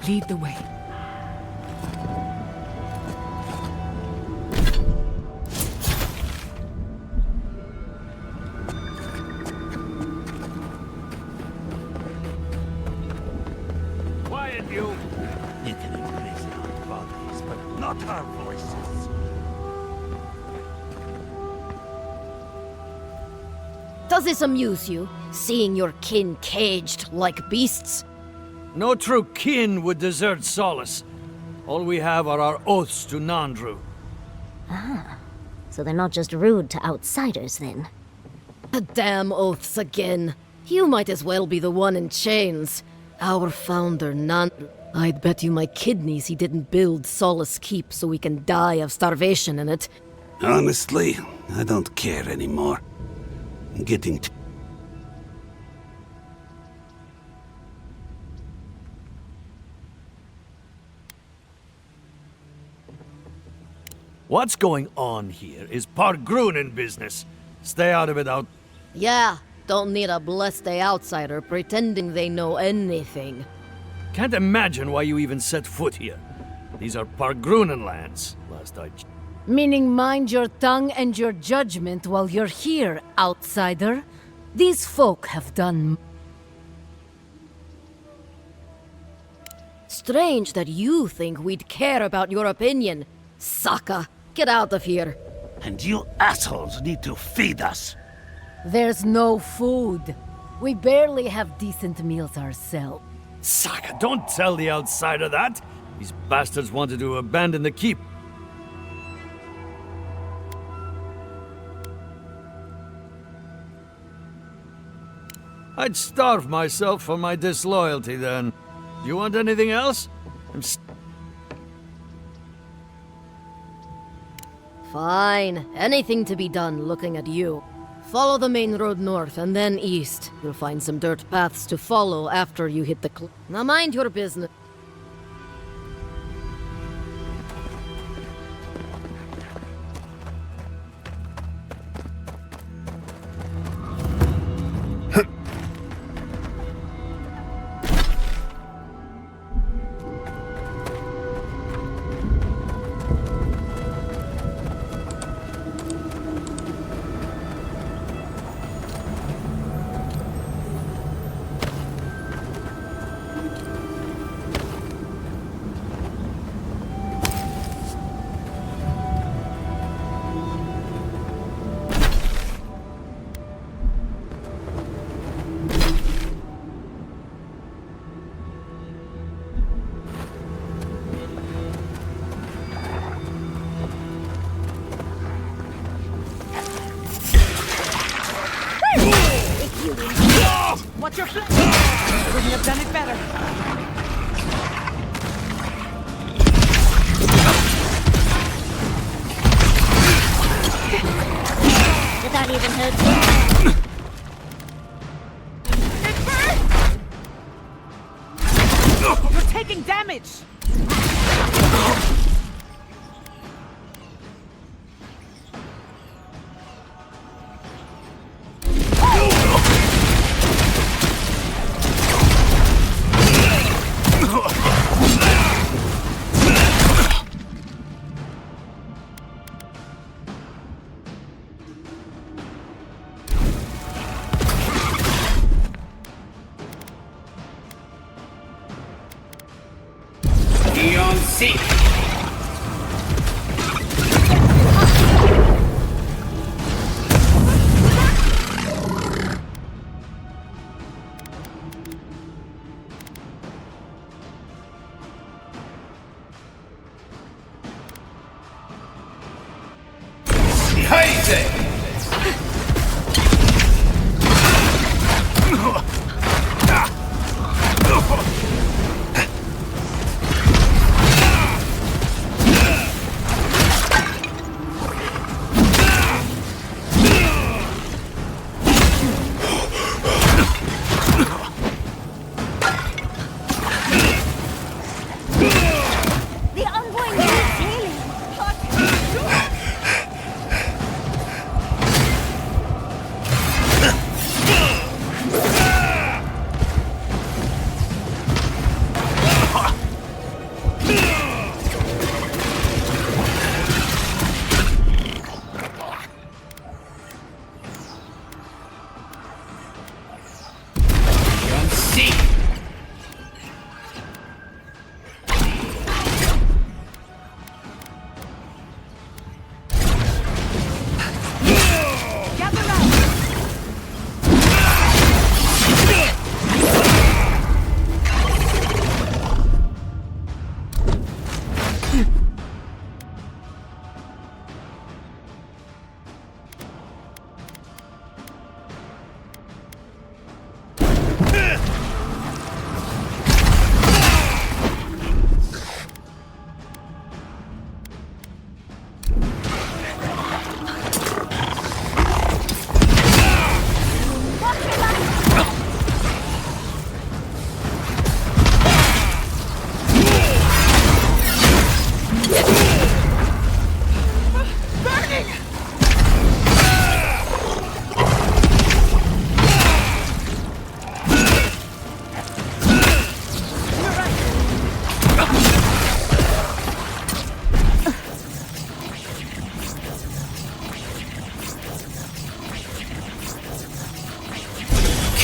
Lead the way. Quiet, you! You can imprison our bodies, but not our voices. Does this amuse you, seeing your kin caged like beasts? No true kin would desert Solace. All we have are our oaths to Nandru. So they're not just rude to outsiders, then. The damn oaths again. You might as well be the one in chains. Our founder, I'd bet you my kidneys he didn't build Solace Keep so we can die of starvation in it. Honestly, I don't care anymore. I'm getting too... What's going on here is Pargrunen business. Stay out of it out. Yeah, don't need a blessed outsider pretending they know anything. Can't imagine why you even set foot here. These are Pargrunen lands, last I... Meaning mind your tongue and your judgment while you're here, outsider. These folk have done... Strange that you think we'd care about your opinion. Saka, get out of here. And you assholes need to feed us. There's no food. We barely have decent meals ourselves. Saka, don't tell the outsider that! These bastards wanted to abandon the keep. I'd starve myself for my disloyalty then. Do you want anything else? Fine. Anything to be done looking at you. Follow the main road north and then east. You'll find some dirt paths to follow after you hit the Now mind your business. What's your plan? I wouldn't have done it better. Did that even hurt you? You're taking damage!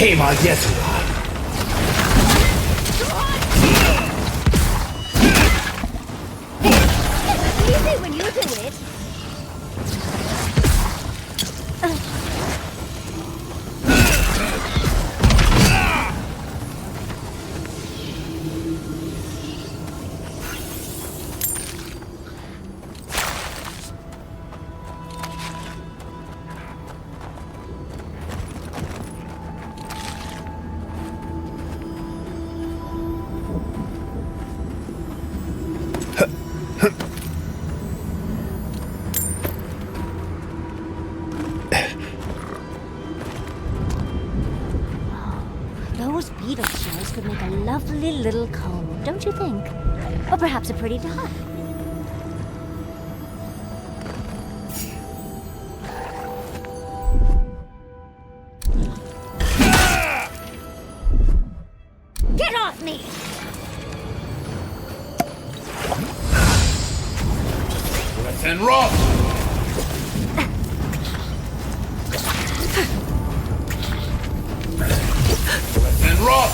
came out yet to run. Easy when you do it. Those beetle shells could make a lovely little comb, don't you think? Or perhaps a pretty dog. Get off me! Let's enroll! Let's enroll!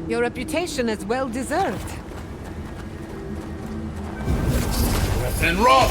Your reputation is well deserved. Let's enroll!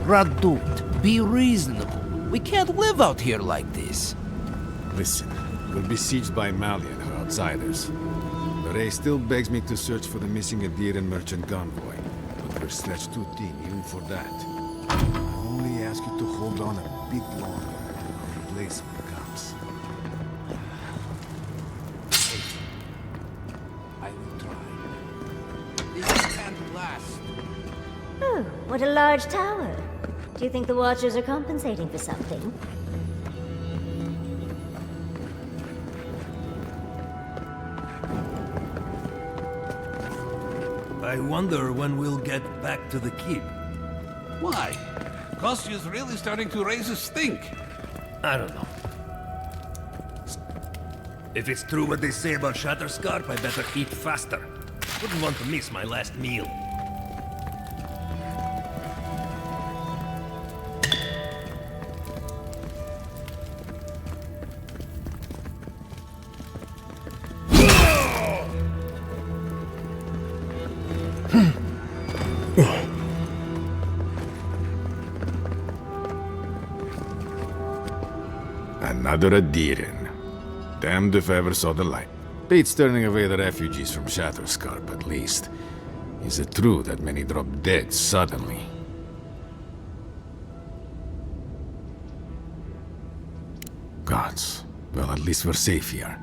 Radut, be reasonable. We can't live out here like this. Listen, we're besieged by Amalia and her outsiders. Ray still begs me to search for the missing Adiran merchant convoy, but we're stretched too thin even for that. I only ask you to hold on a bit longer until our replacement comes. I will try. This can't last. Oh, what a large tower. Do you think the Watchers are compensating for something? I wonder when we'll get back to the keep. Why? Kostyu's really starting to raise a stink. I don't know. If it's true what they say about Shatterscarp, I better eat faster. Wouldn't want to miss my last meal. Another Adiran. Damned if I ever saw the light. Beats turning away the refugees from Shatterscarp, at least. Is it true that many drop dead suddenly? Gods. Well, at least we're safe here.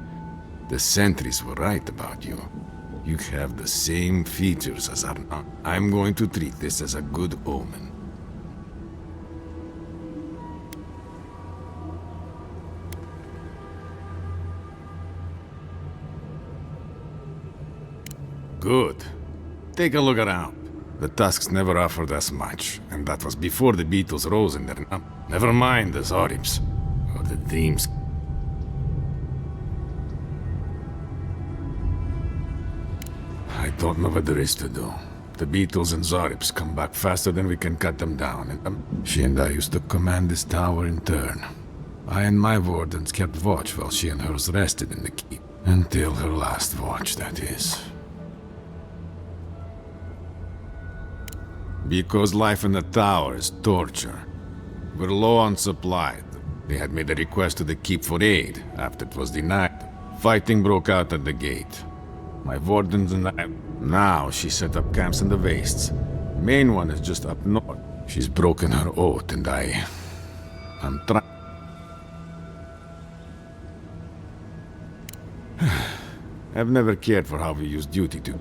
The sentries were right about you. You have the same features as Arna. I'm going to treat this as a good omen. Good. Take a look around. The Tusks never offered us much, and that was before the Beatles rose in their Never mind the Zoribs, or the Dreams. I don't know what there is to do. The Beatles and Zoribs come back faster than we can cut them down, and she and I used to command this tower in turn. I and my wardens kept watch while she and hers rested in the keep. Until her last watch, that is. Because life in the tower is torture. We're low on supply. They had made a request to the keep for aid. After it was denied, fighting broke out at the gate. My wardens and I... Now she set up camps in the wastes. Main one is just up north. She's broken her oath and I'm trying... I've never cared for how we use duty to...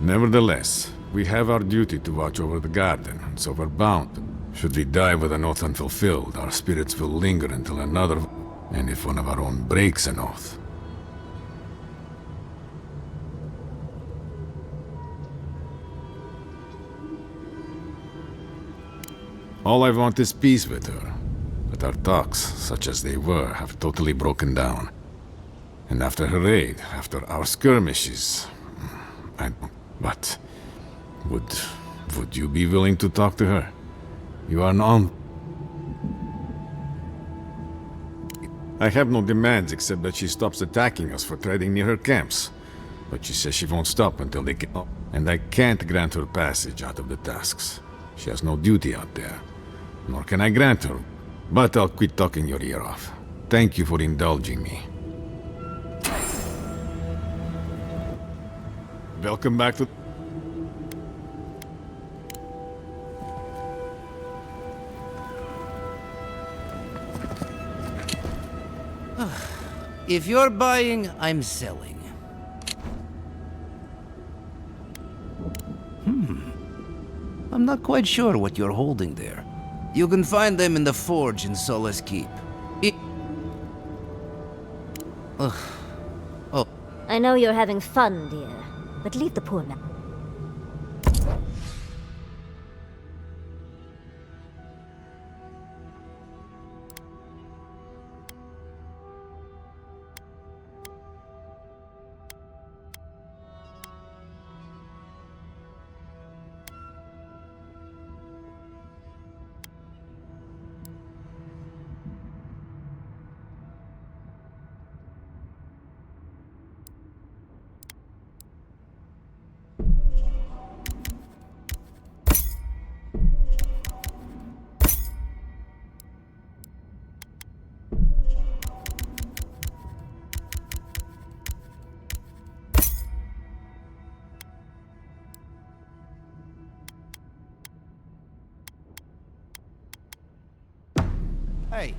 Nevertheless, we have our duty to watch over the garden, and so we're bound. Should we die with an oath unfulfilled, our spirits will linger until another... And if one of our own breaks an oath... All I want is peace with her. But our talks, such as they were, have totally broken down. And after her raid, after our skirmishes... But... Would you be willing to talk to her? You are non... I have no demands except that she stops attacking us for trading near her camps. But she says she won't stop until they get... And I can't grant her passage out of the tasks. She has no duty out there. Nor can I grant her. But I'll quit talking your ear off. Thank you for indulging me. Welcome back to... If you're buying, I'm selling. I'm not quite sure what you're holding there. You can find them in the forge in Solace Keep. Oh. I know you're having fun, dear, but leave the poor man. Hey,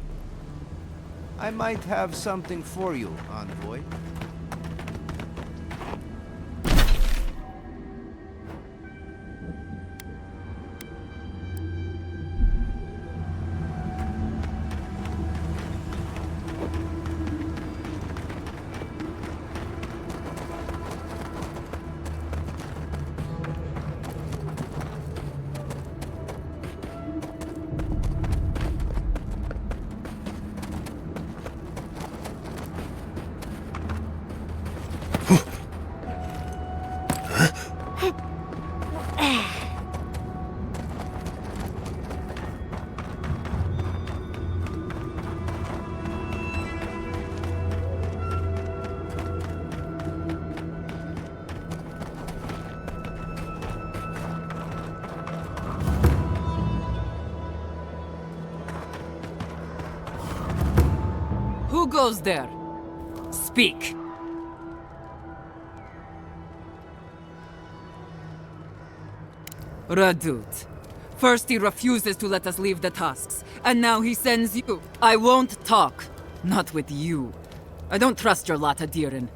I might have something for you, envoy. Who goes there? Speak. Radut. First he refuses to let us leave the tasks, and now he sends you. I won't talk. Not with you. I don't trust your lot, Adirin.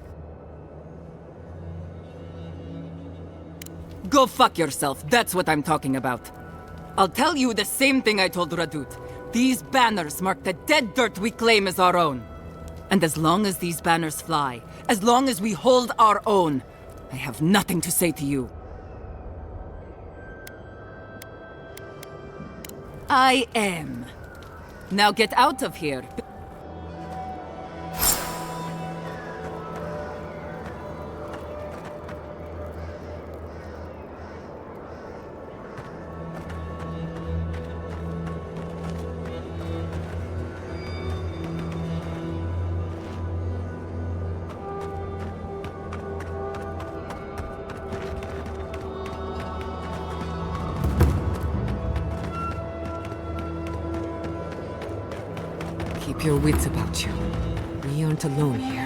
Go fuck yourself, that's what I'm talking about. I'll tell you the same thing I told Radut. These banners mark the dead dirt we claim as our own. And as long as these banners fly, as long as we hold our own, I have nothing to say to you. I am. Now get out of here. your wits about you. We aren't alone here.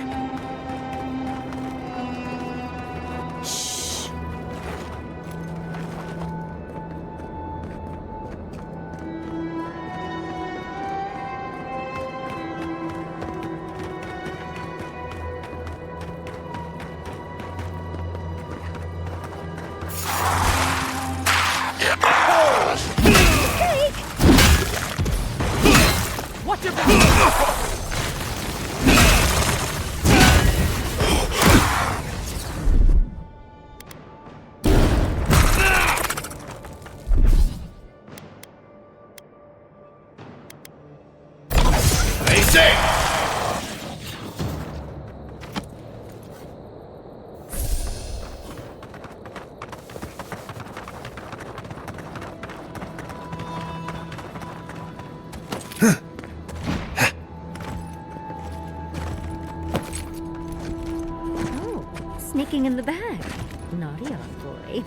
Sneaking in the bag. Naughty old boy.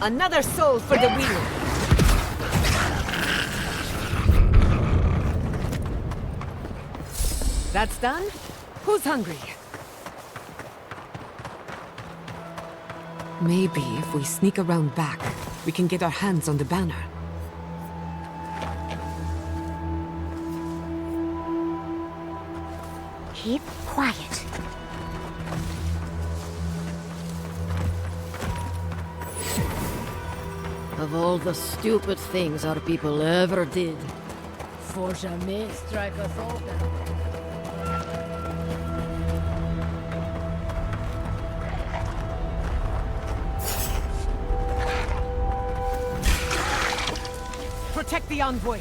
Another soul for the wheel. That's done? Who's hungry? Maybe if we sneak around back, we can get our hands on the banner. Keep quiet. Of all the stupid things our people ever did, for jamais strike us all down. Protect the envoy.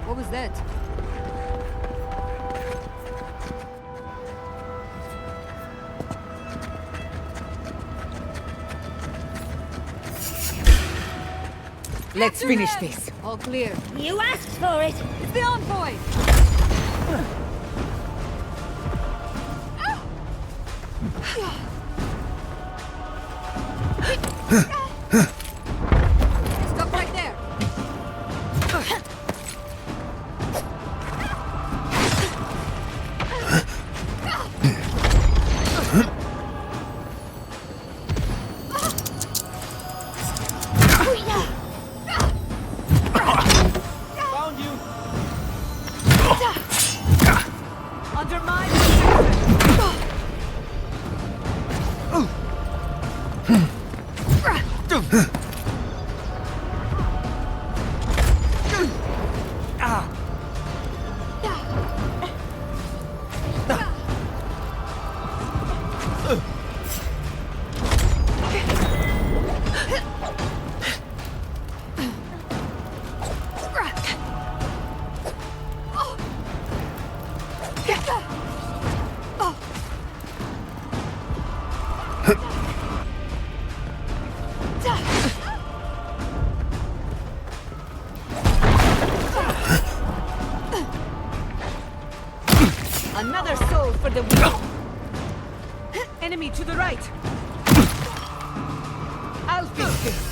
What was that? Let's finish this. All clear. You asked for it. It's the envoy! Stop right there! Found you. Under my Another soul for the wheel. Enemy to the right. I'll fix this.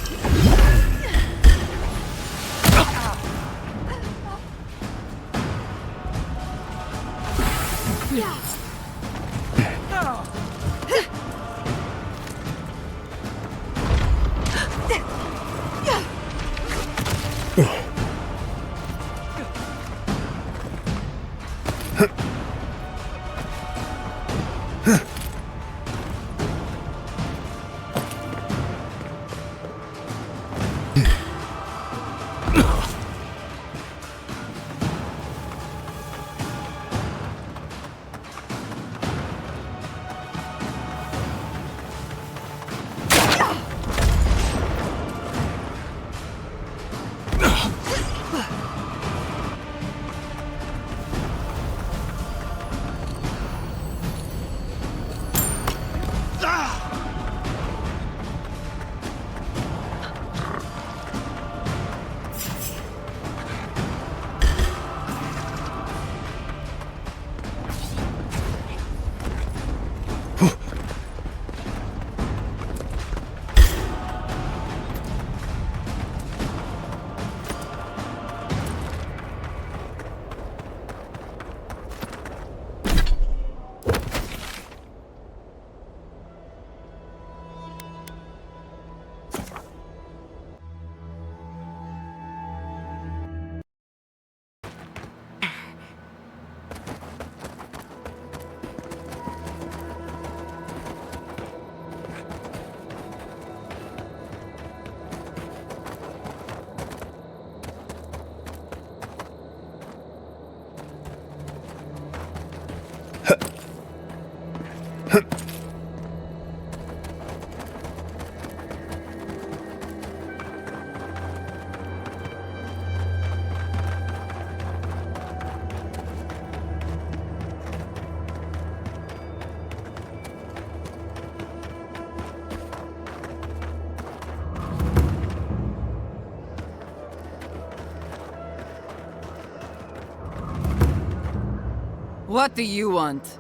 What do you want?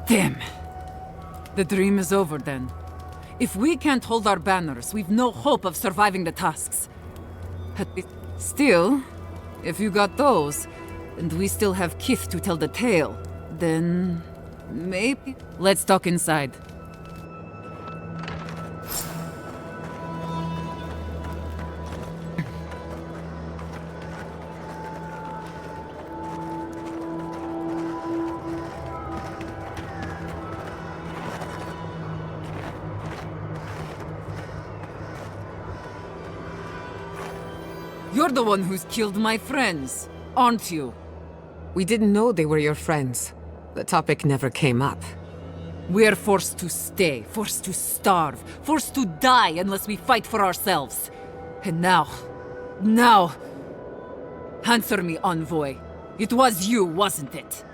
Damn. The dream is over then. If we can't hold our banners, we've no hope of surviving the tasks. Still, if you got those, and we still have kith to tell the tale, then maybe... Let's talk inside. You're the one who's killed my friends, aren't you? We didn't know they were your friends. The topic never came up. We're forced to stay, forced to starve, forced to die unless we fight for ourselves. And now... Answer me, envoy. It was you, wasn't it?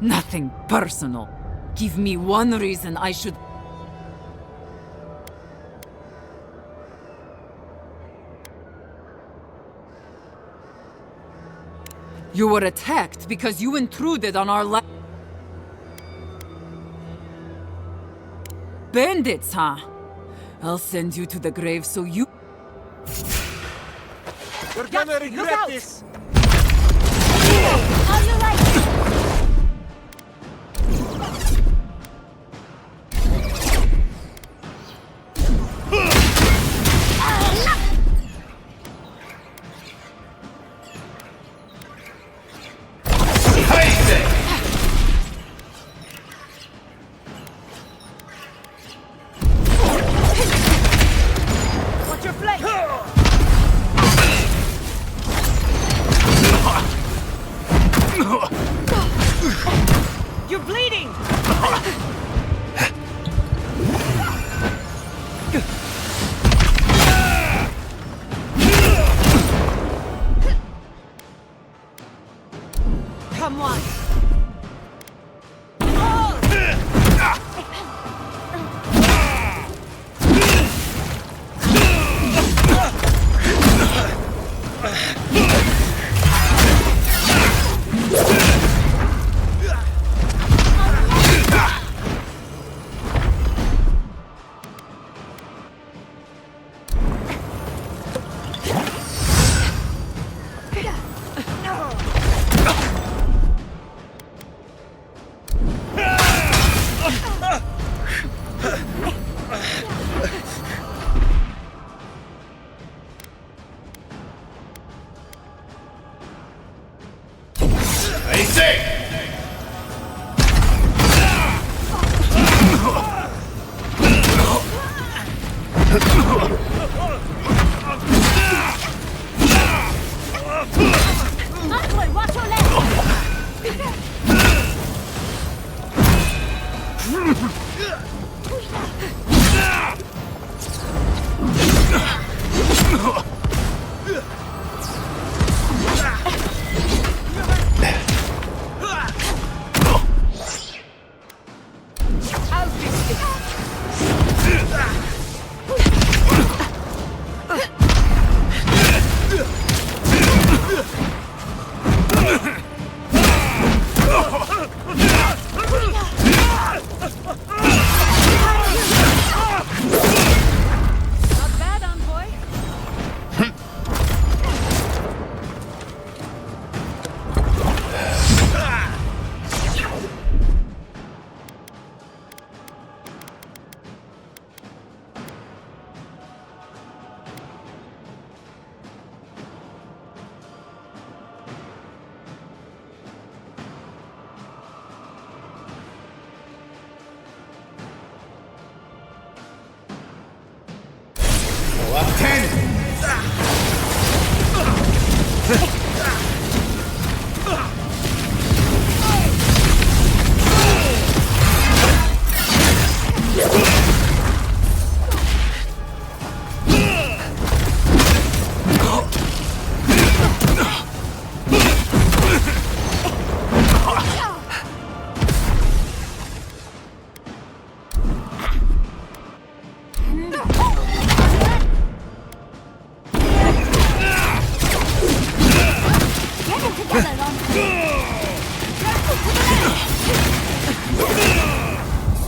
Nothing personal. Give me one reason I should... You were attacked because you intruded on our land. Bandits, huh? I'll send you to the grave so you... You're gonna regret this! On your right! Watch your flank! You're bleeding! Come on!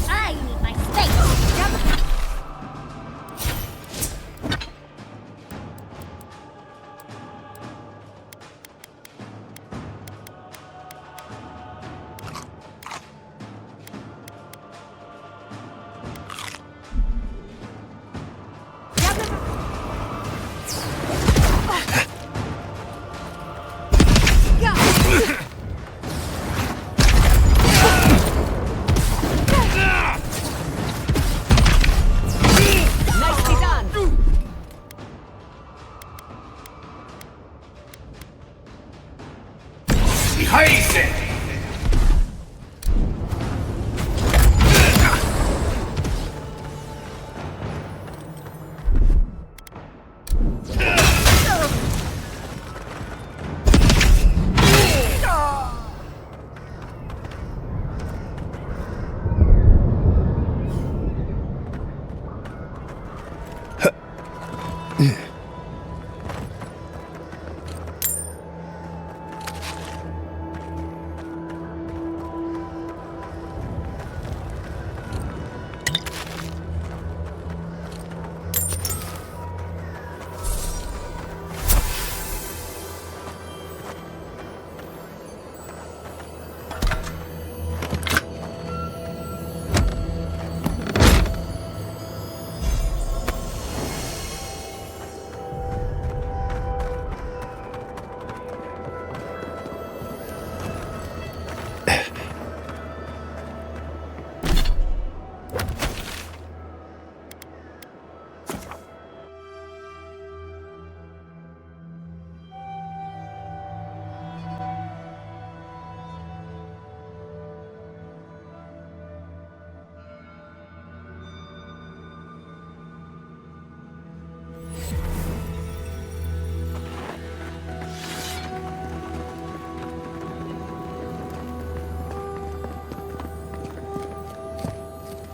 I need my space. Nicely done. Fíjese.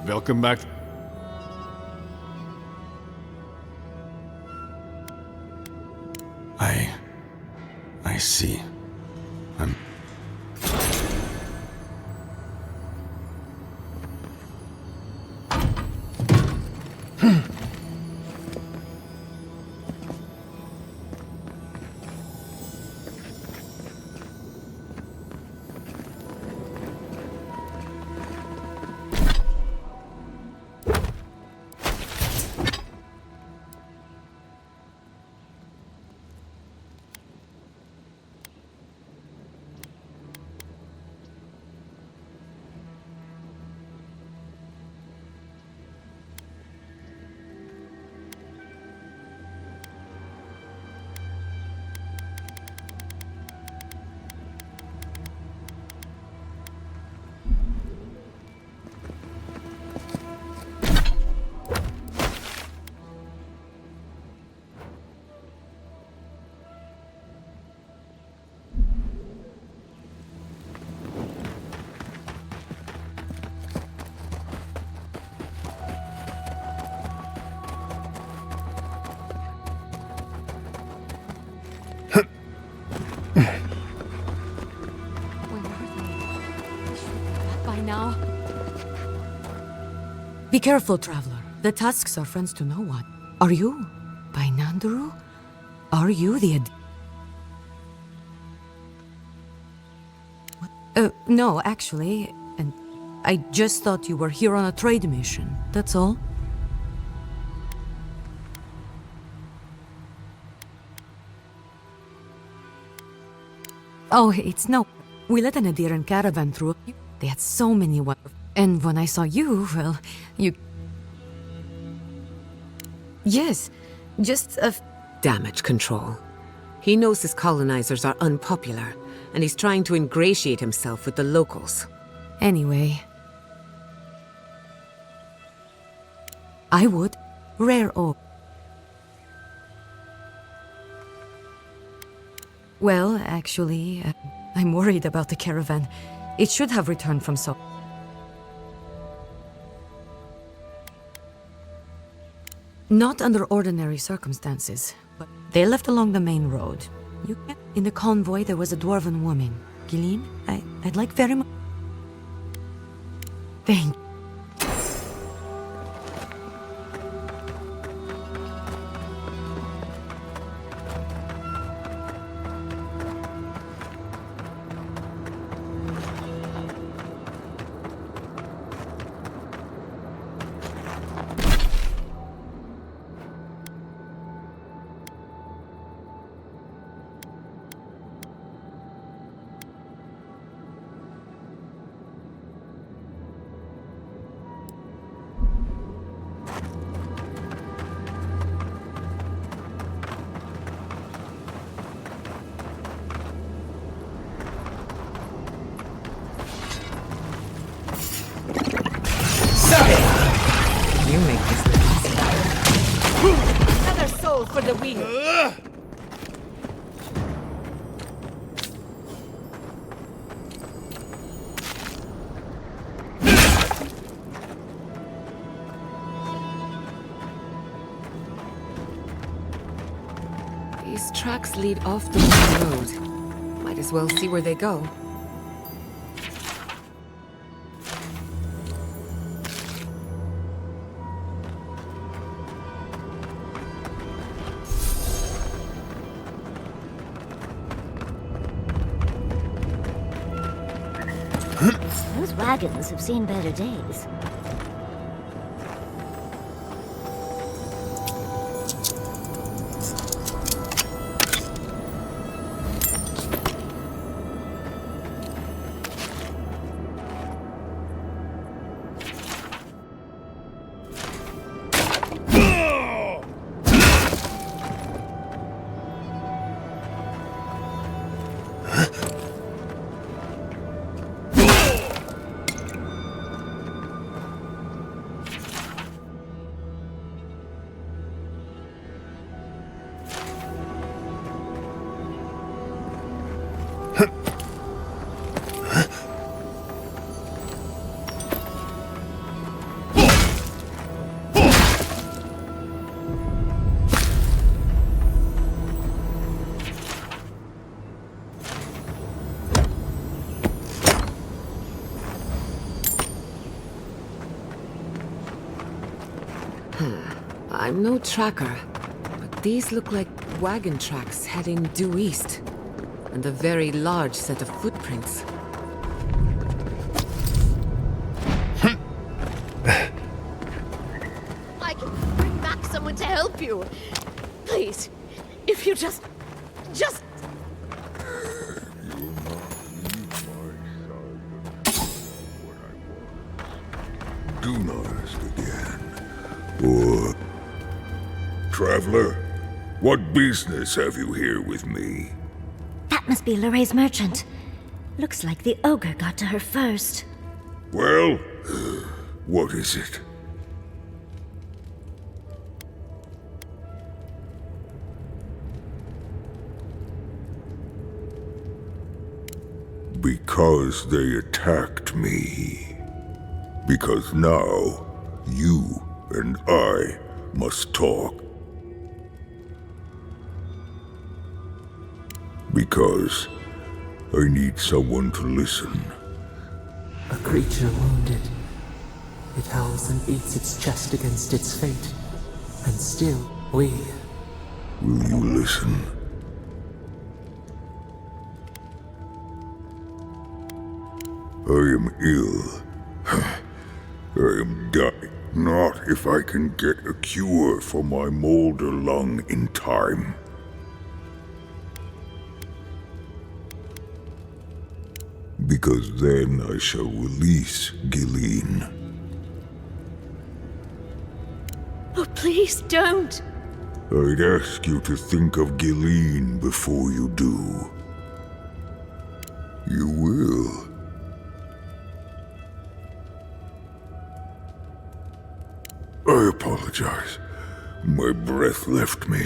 Welcome back. I see. Be careful, traveler. The tusks are friends to no one. Are you Painandaru? Are you the no, actually. And I just thought you were here on a trade mission. That's all. Oh, it's no. We let an Adiran caravan through. They had so many and when I saw you, well, you... Yes, just damage control. He knows his colonizers are unpopular, and he's trying to ingratiate himself with the locals. Anyway. I would. Rare oak. Well, actually, I'm worried about the caravan. It should have returned from so... Not under ordinary circumstances, but they left along the main road. You can't In the convoy, there was a dwarven woman. Gilleen, I'd like very much... Thank you. You make this possible. Another soul for the wheel. These tracks lead off the main road. Might as well see where they go. Those wagons have seen better days. I'm no tracker, but these look like wagon tracks heading due east. And a very large set of footprints. I can bring back someone to help you. Please, if you just... Do not ask again. Or... Traveler, what business have you here with me? That must be Lorraine's merchant. Looks like the ogre got to her first. Well, what is it? Because they attacked me. Because now, you and I must talk. Because I need someone to listen. A creature wounded. It howls and beats its chest against its fate. And still, we... Will you listen? I am ill. I am dying. Not if I can get a cure for my molder lung in time. Because then I shall release Gilleen. Oh, please don't. I'd ask you to think of Gilleen before you do. You will. I apologize. My breath left me.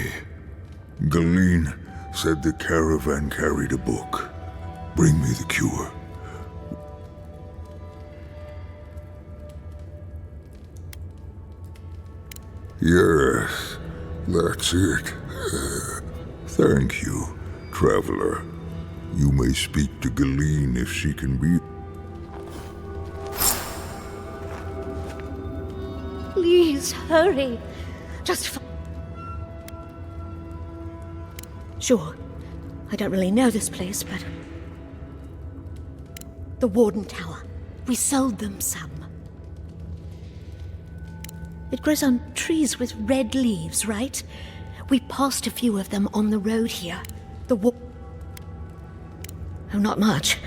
Gilleen said the caravan carried a book. Bring me the cure. Yes, that's it. Thank you, traveler. You may speak to Galeen if she can be... Please, hurry. Just Sure, I don't really know this place, but... The Warden Tower. We sold them some. It grows on trees with red leaves, right? We passed a few of them on the road here. Oh, not much.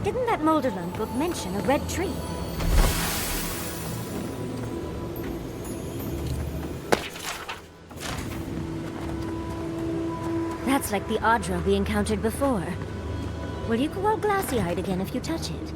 Didn't that Molderland book mention a red tree? That's like the Audra we encountered before. Will you go all glassy-eyed again if you touch it?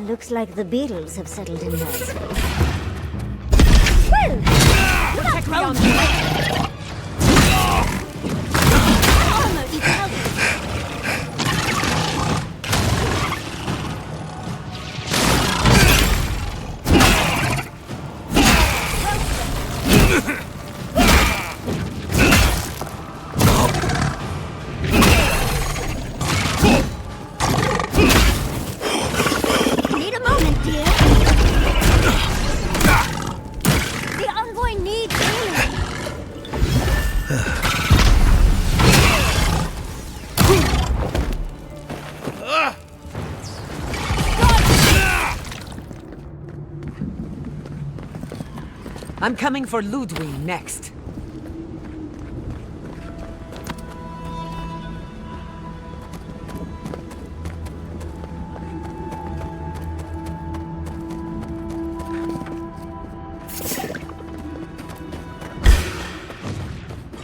Looks like the beetles have settled in nicely. Well, check me on the armor evolved. I'm coming for Ludwig next.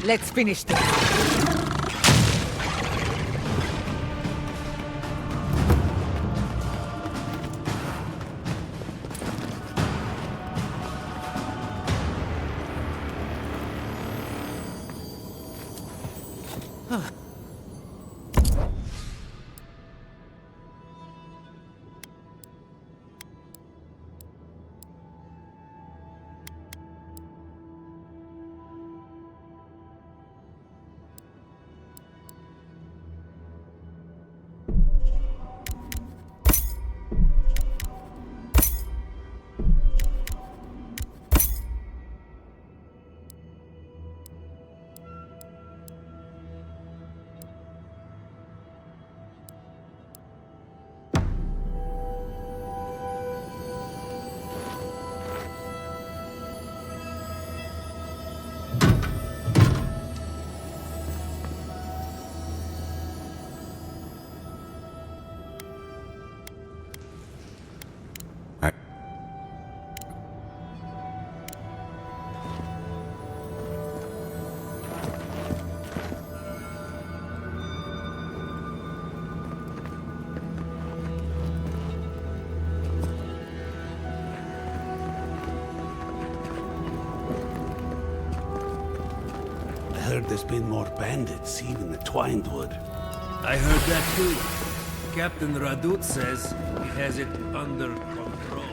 Let's finish this. heard there's been more bandits seen in the Twinewood. I heard that too. Captain Radut says he has it under control.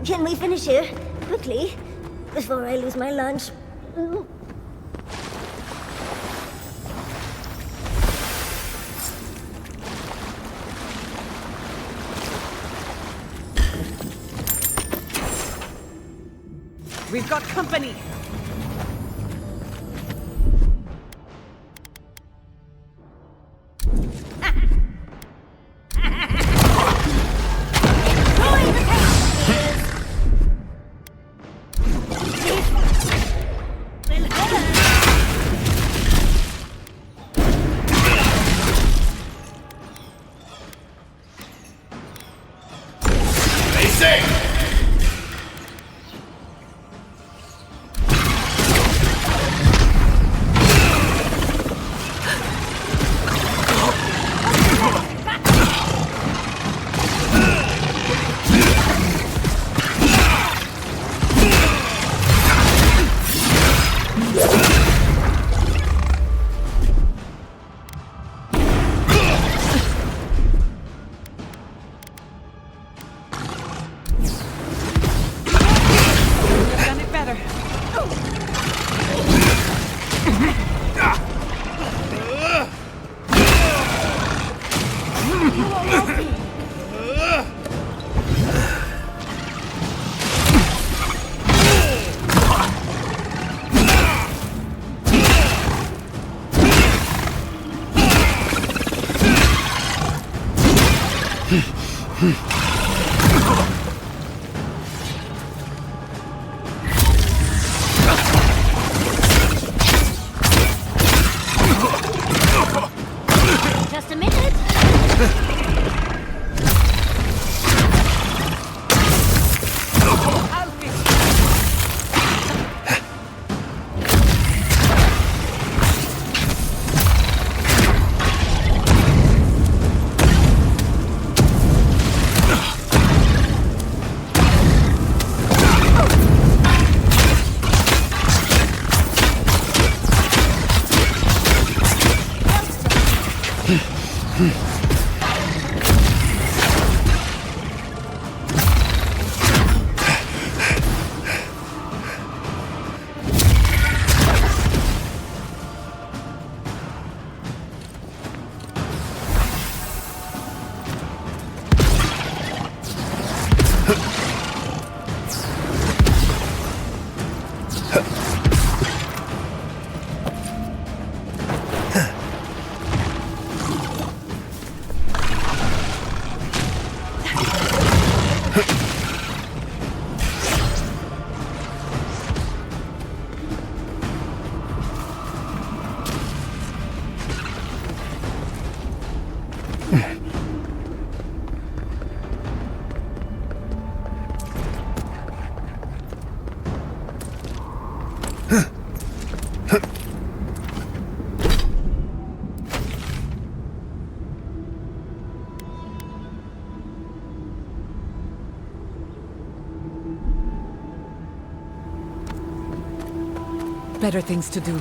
Can we finish here? Quickly, before I lose my lunch. We've got company! Just a minute. Better things to do.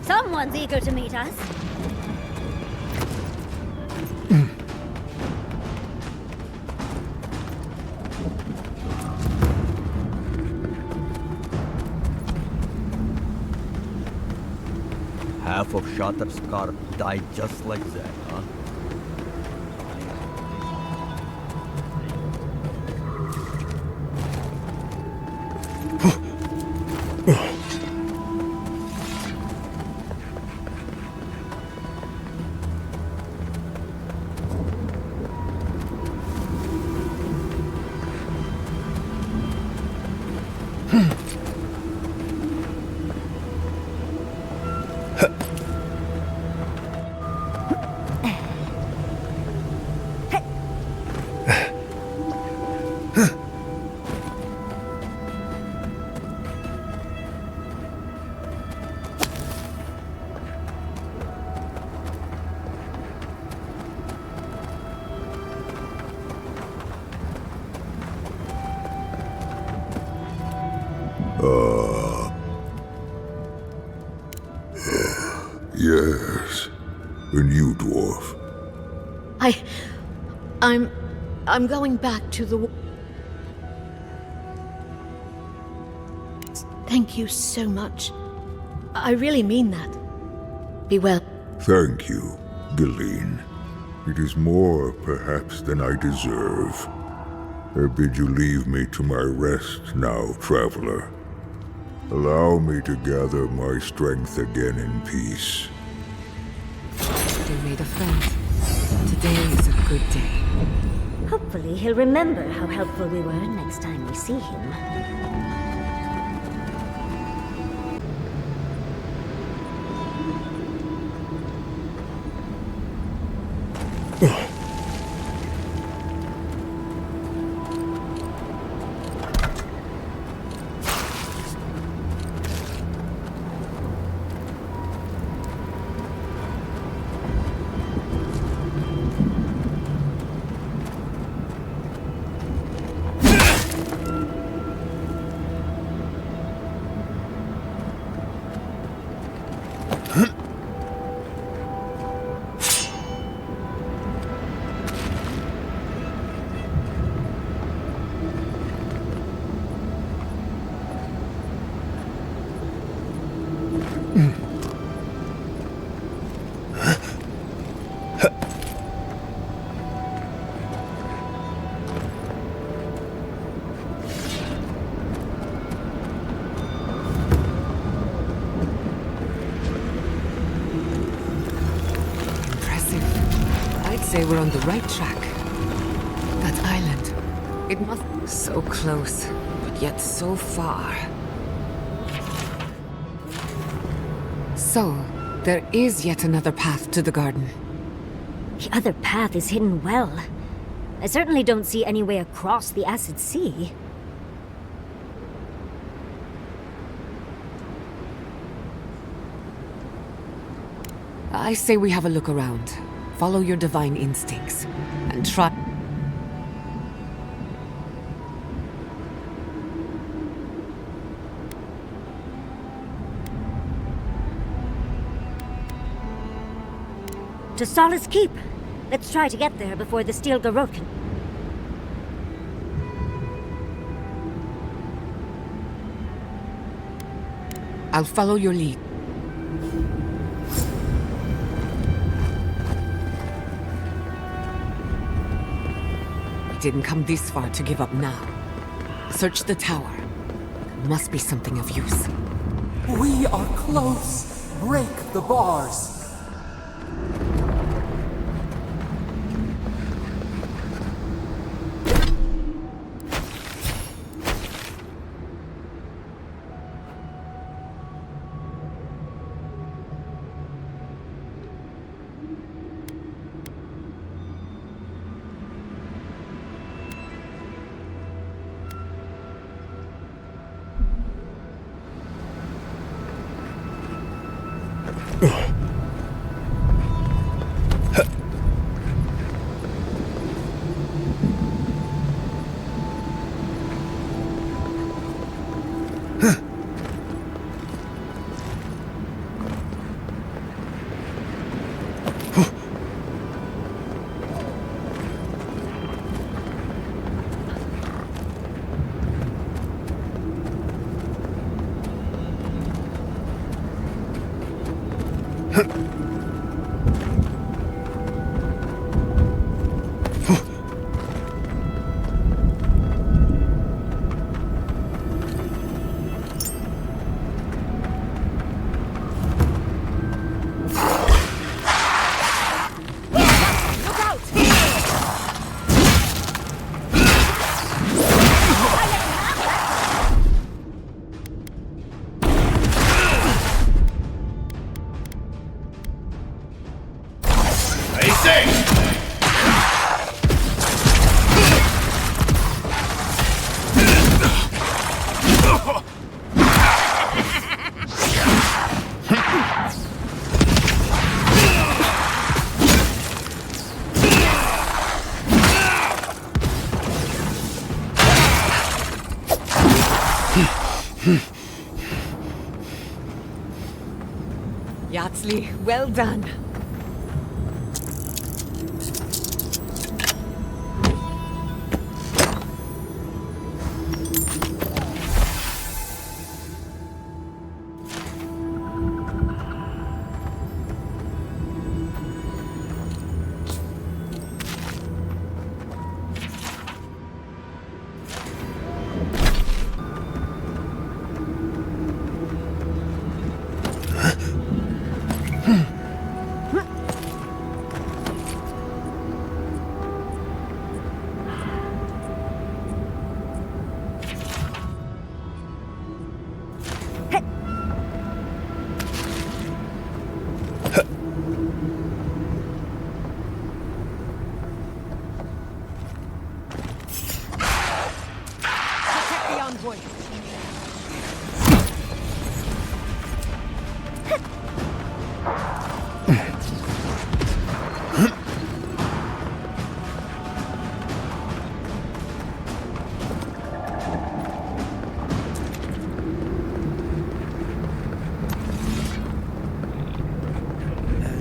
Someone's eager to meet us. Half of Shatter's car died just like that, huh? Yes. A new dwarf. I'm going back to the... Thank you so much. I really mean that. Be well. Thank you, Galeen. It is more, perhaps, than I deserve. I bid you leave me to my rest now, traveler. Allow me to gather my strength again in peace. You made a friend. Today is a good day. Hopefully he'll remember how helpful we were next time we see him. We're on the right track. That island. It must... So close, but yet so far. So, there is yet another path to the garden. The other path is hidden well. I certainly don't see any way across the acid sea. I say we have a look around. Follow your divine instincts, and try... To Solace Keep. Let's try to get there before the steel garrote can... I'll follow your lead. Didn't come this far to give up now. Search the tower. Must be something of use. We are close. Break the bars. Yatsli, well done.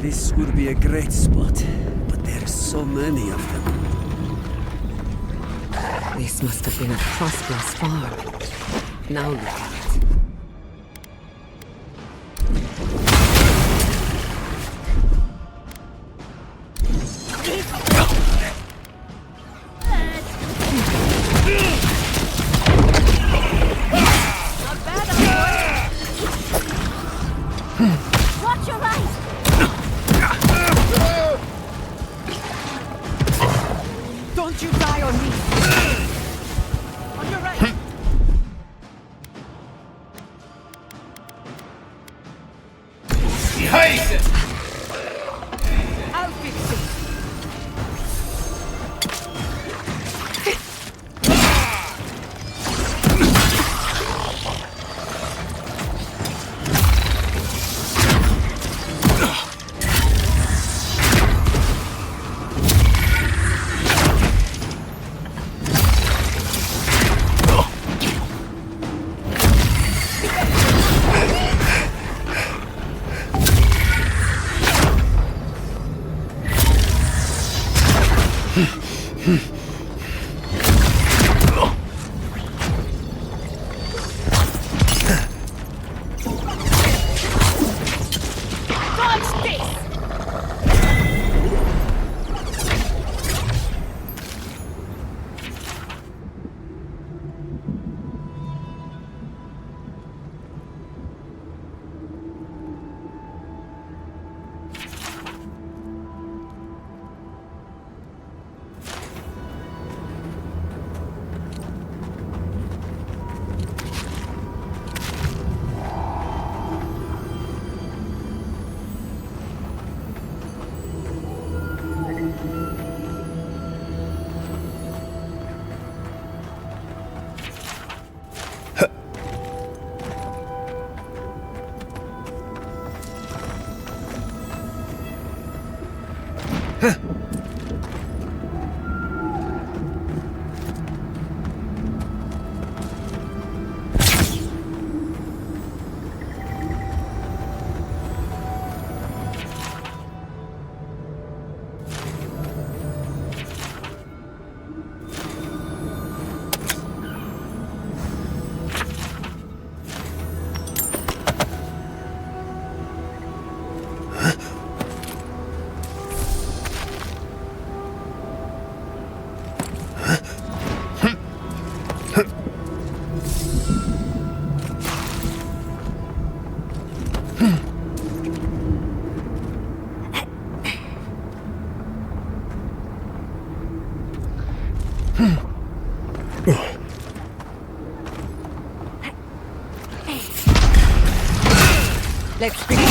This would be a great spot, but there's so many of them. This must have been a prosperous farm. Now look at it. Watch your right! Don't you die on me! On your right! I'll fix it! Let's begin.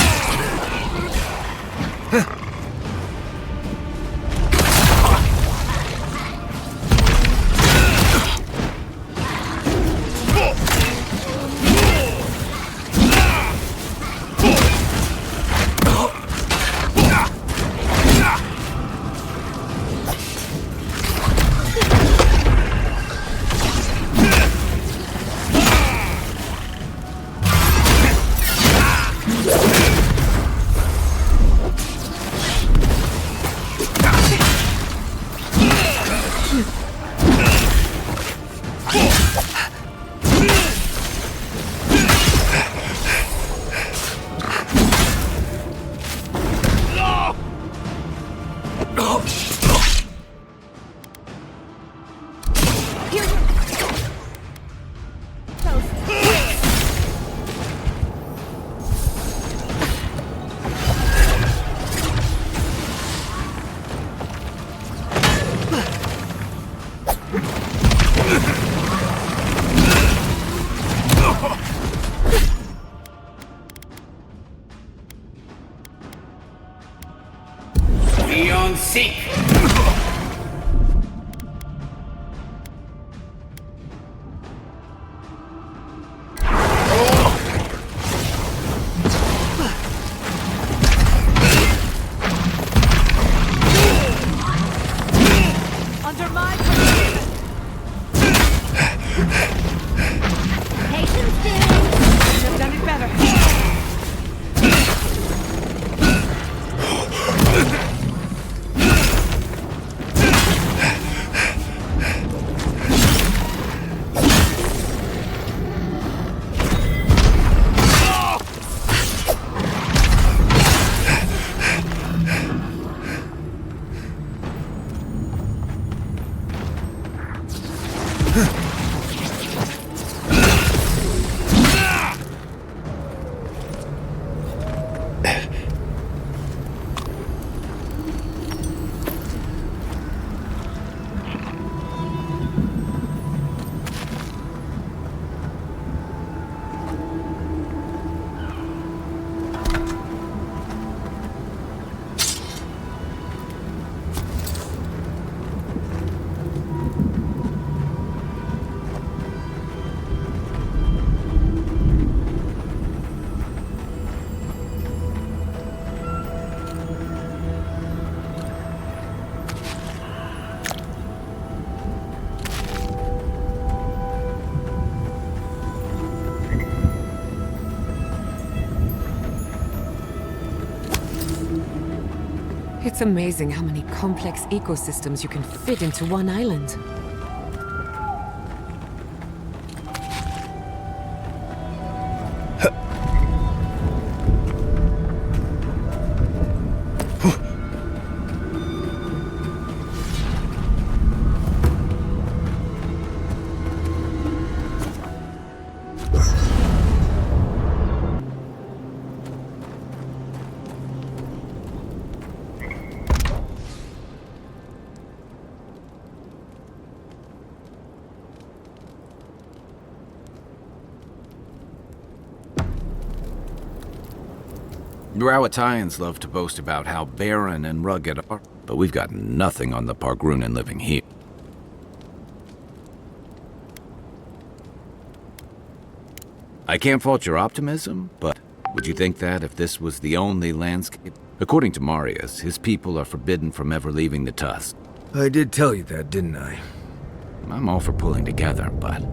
Patience, dude. Could have done it better. It's amazing how many complex ecosystems you can fit into one island. Galawains love to boast about how barren and rugged are, but we've got nothing on the Pargrunen living here. I can't fault your optimism, but would you think that if this was the only landscape? According to Marius, his people are forbidden from ever leaving the Tusk. I did tell you that, didn't I? I'm all for pulling together, but...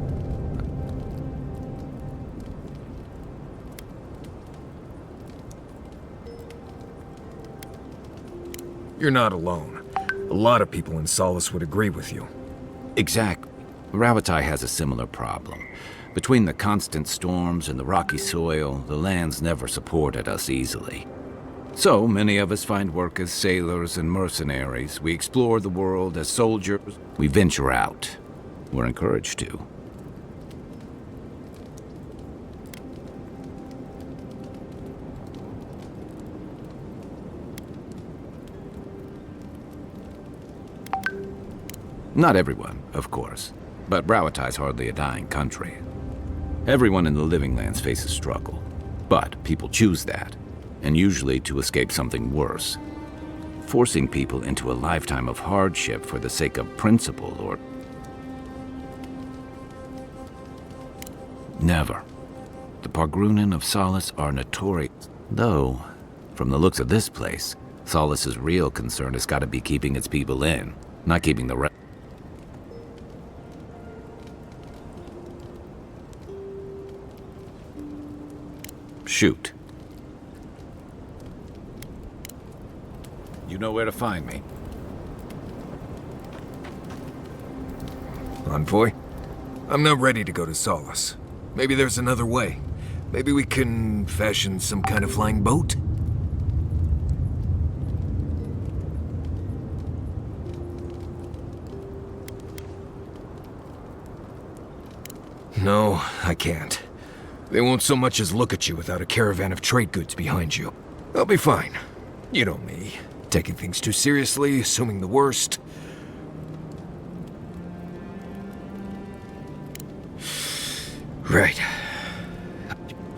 You're not alone. A lot of people in Solace would agree with you. Exactly. Rawatai has a similar problem. Between the constant storms and the rocky soil, the lands never supported us easily. So, many of us find work as sailors and mercenaries. We explore the world as soldiers. We venture out. We're encouraged to. Not everyone, of course, but Rawatai's hardly a dying country. Everyone in the Living Lands faces struggle, but people choose that, and usually to escape something worse. Forcing people into a lifetime of hardship for the sake of principle or... Never. The Pargrunen of Solace are notorious, though, from the looks of this place, Solace's real concern has got to be keeping its people in, not keeping the rest. Shoot. You know where to find me. Envoy? I'm not ready to go to Solace. Maybe there's another way. Maybe we can fashion some kind of flying boat? No, I can't. They won't so much as look at you without a caravan of trade goods behind you. I'll be fine. You know me. Taking things too seriously, assuming the worst. Right.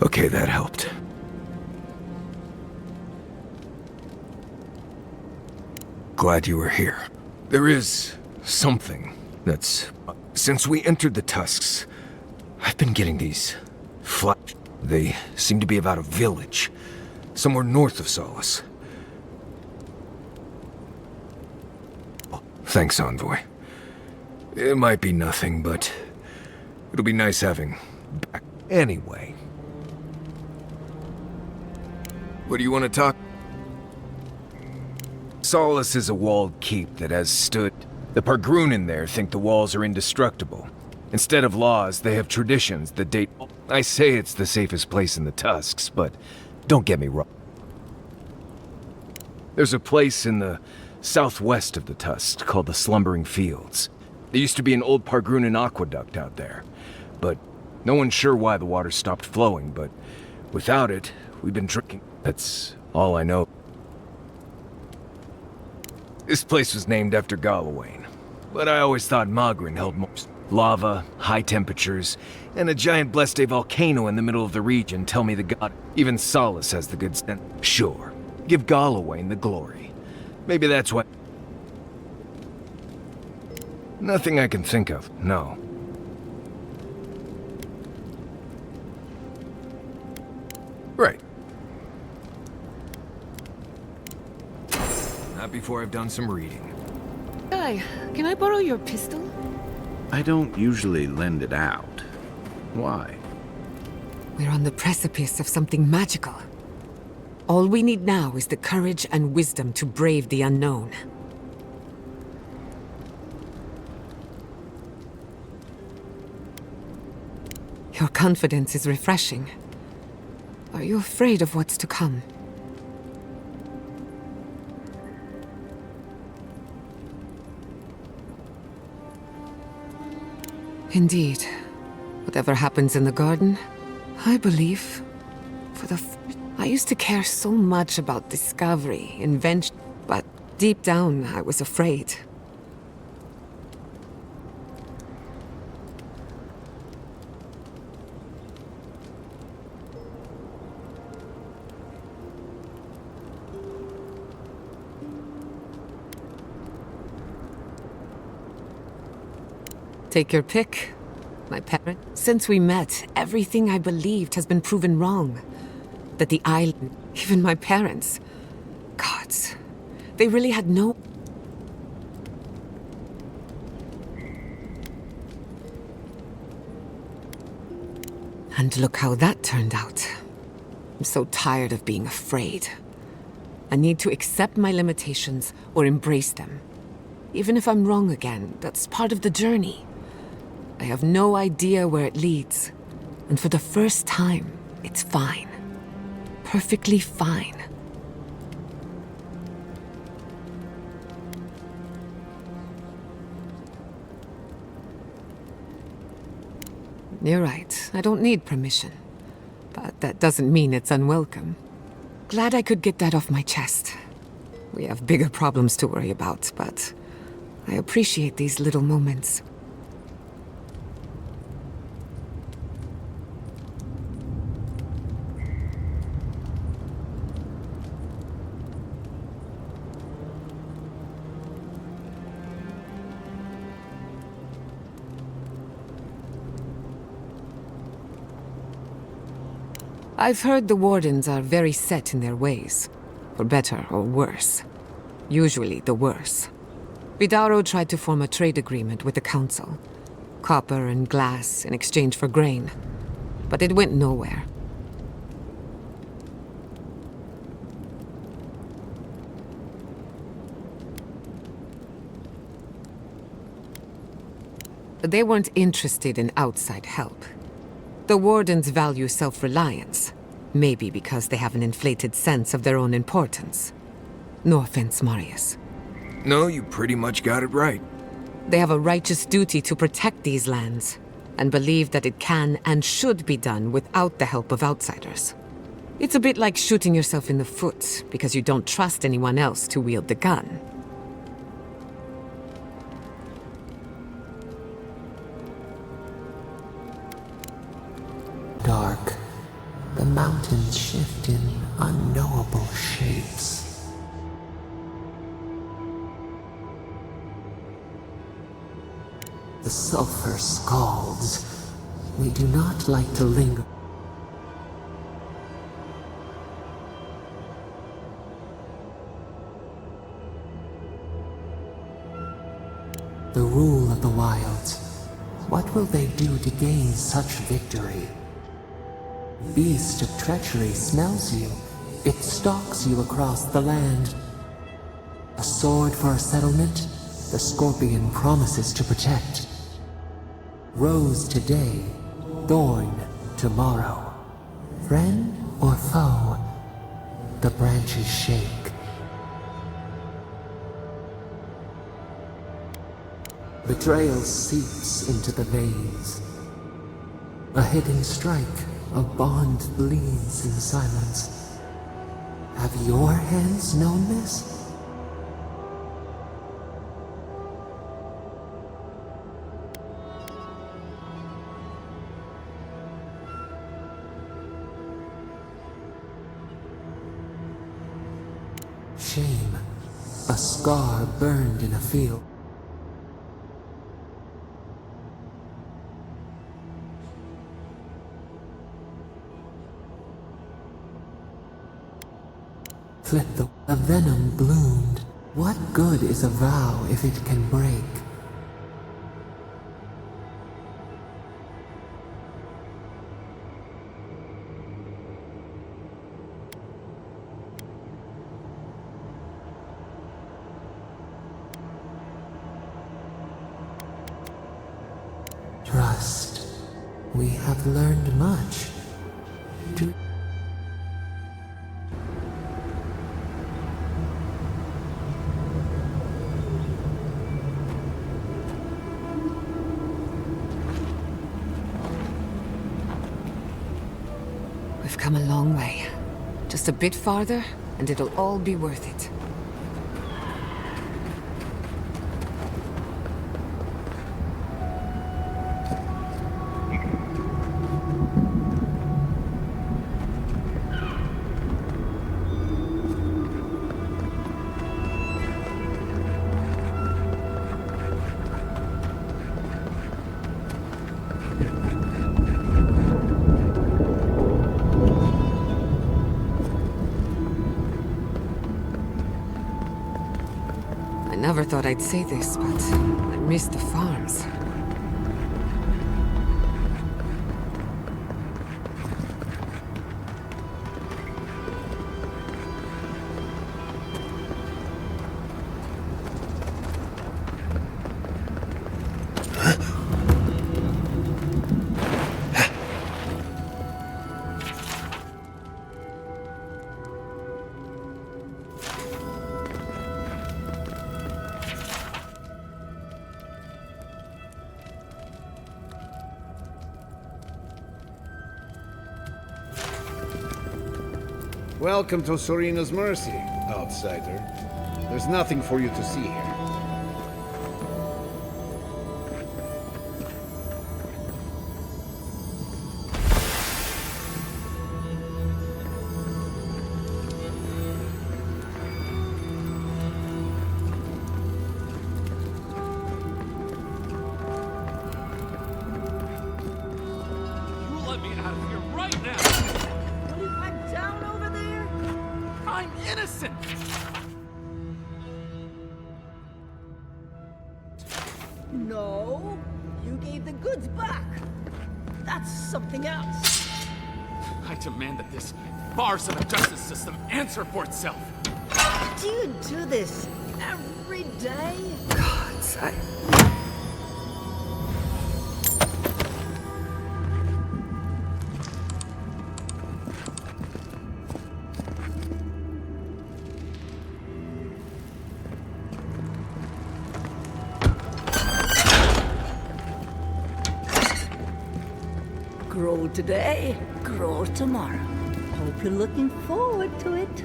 Okay, that helped. Glad you were here. There is something that's... Since we entered the Tusks, I've been getting these... They seem to be about a village, somewhere north of Solace. Thanks, Envoy. It might be nothing, but It'll be nice having back anyway. What do you want to talk? Solace is a walled keep that has stood. The Pargrunen there think the walls are indestructible. Instead of laws, they have traditions that date. I say it's the safest place in the Tusks, but don't get me wrong. There's a place in the southwest of the Tusks called the Slumbering Fields. There used to be an old Pargrunen aqueduct out there, but no one's sure why the water stopped flowing, but without it, we've been drinking. That's all I know. This place was named after Galawain, but I always thought Magrin held most. Lava, high temperatures, and a giant Bleste volcano in the middle of the region tell me the god. Even Solace has the good sense. Sure, give Galawain the glory. Maybe that's what. Nothing I can think of, no. Right. Not before I've done some reading. Guy, can I borrow your pistol? I don't usually lend it out. Why? We're on the precipice of something magical. All we need now is the courage and wisdom to brave the unknown. Your confidence is refreshing. Are you afraid of what's to come? Indeed. Whatever happens in the garden, I believe, I used to care so much about discovery, invention, but deep down I was afraid. Take your pick, my parent. Since we met, everything I believed has been proven wrong. That the island, even my parents, gods, they really had no... And look how that turned out. I'm so tired of being afraid. I need to accept my limitations or embrace them. Even if I'm wrong again, that's part of the journey. I have no idea where it leads. And for the first time, it's fine. Perfectly fine. You're right. I don't need permission. But that doesn't mean it's unwelcome. Glad I could get that off my chest. We have bigger problems to worry about, but I appreciate these little moments. I've heard the Wardens are very set in their ways, for better or worse. Usually the worse. Vidaro tried to form a trade agreement with the Council. Copper and glass in exchange for grain. But it went nowhere. They weren't interested in outside help. The Wardens value self-reliance, maybe because they have an inflated sense of their own importance. No offense, Marius. No, you pretty much got it right. They have a righteous duty to protect these lands, and believe that it can and should be done without the help of outsiders. It's a bit like shooting yourself in the foot because you don't trust anyone else to wield the gun. Dark, the mountains shift in unknowable shapes. The sulfur scalds. We do not like to linger. The rule of the wilds. What will they do to gain such victory? Beast of treachery smells you. It stalks you across the land. A sword for a settlement, the scorpion promises to protect. Rose today, thorn tomorrow. Friend or foe, the branches shake. Betrayal seeps into the veins. A hidden strike, a bond bleeds in silence. Have your hands known this? Shame, a scar burned in a field. A venom bloomed. What good is a vow if it can break? Trust. We have learned much. We've come a long way. Just a bit farther, and it'll all be worth it. Never thought I'd say this, but I miss the farms. Welcome to Serina's Mercy, outsider. There's nothing for you to see here. You let me out of here right now! What do you want down over there? I'm innocent! No, you gave the goods back. That's something else. I demand that this farce of a justice system answer for itself. Do you do this every day? Gods, Grow today, grow tomorrow. Hope you're looking forward to it.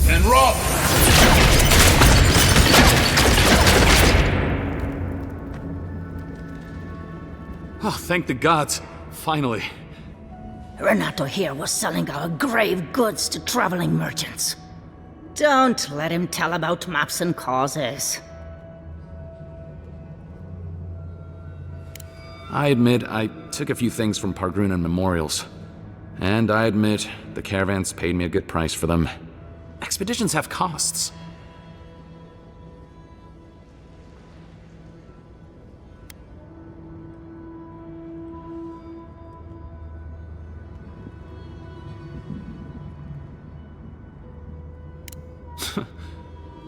And rot! Oh, thank the gods. Finally. Renato here was selling our grave goods to traveling merchants. Don't let him tell about maps and causes. I admit I took a few things from Pargrunan memorials. And I admit the caravans paid me a good price for them. Expeditions have costs.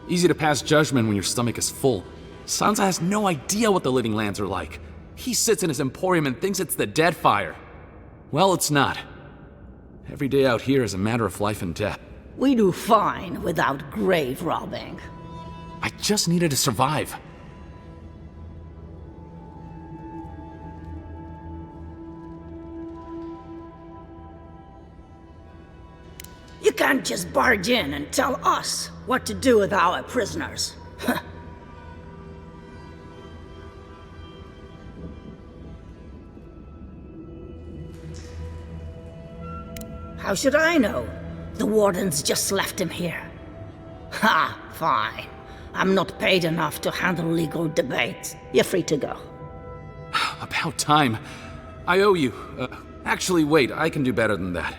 Easy to pass judgment when your stomach is full. Sansa has no idea what the living lands are like. He sits in his emporium and thinks it's the Deadfire. Well, it's not. Every day out here is a matter of life and death. We do fine without grave robbing. I just needed to survive. You can't just barge in and tell us what to do with our prisoners. How should I know? The wardens just left him here. Ha, fine. I'm not paid enough to handle legal debates. You're free to go. About time. I owe you. Actually, wait, I can do better than that.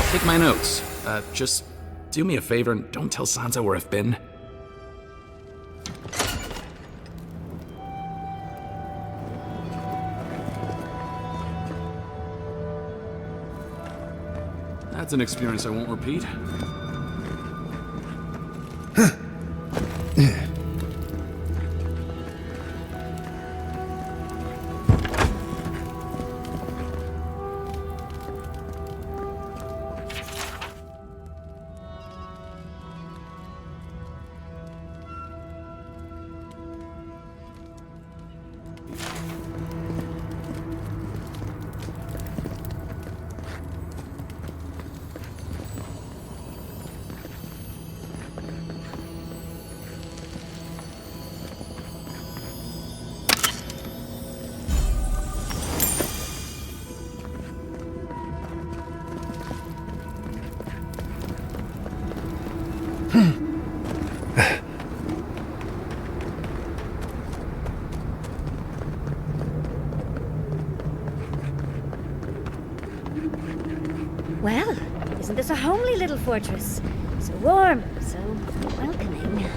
Take my notes. Just do me a favor and don't tell Sansa where I've been. That's an experience I won't repeat. Well, isn't this a homely little fortress? So warm, so welcoming.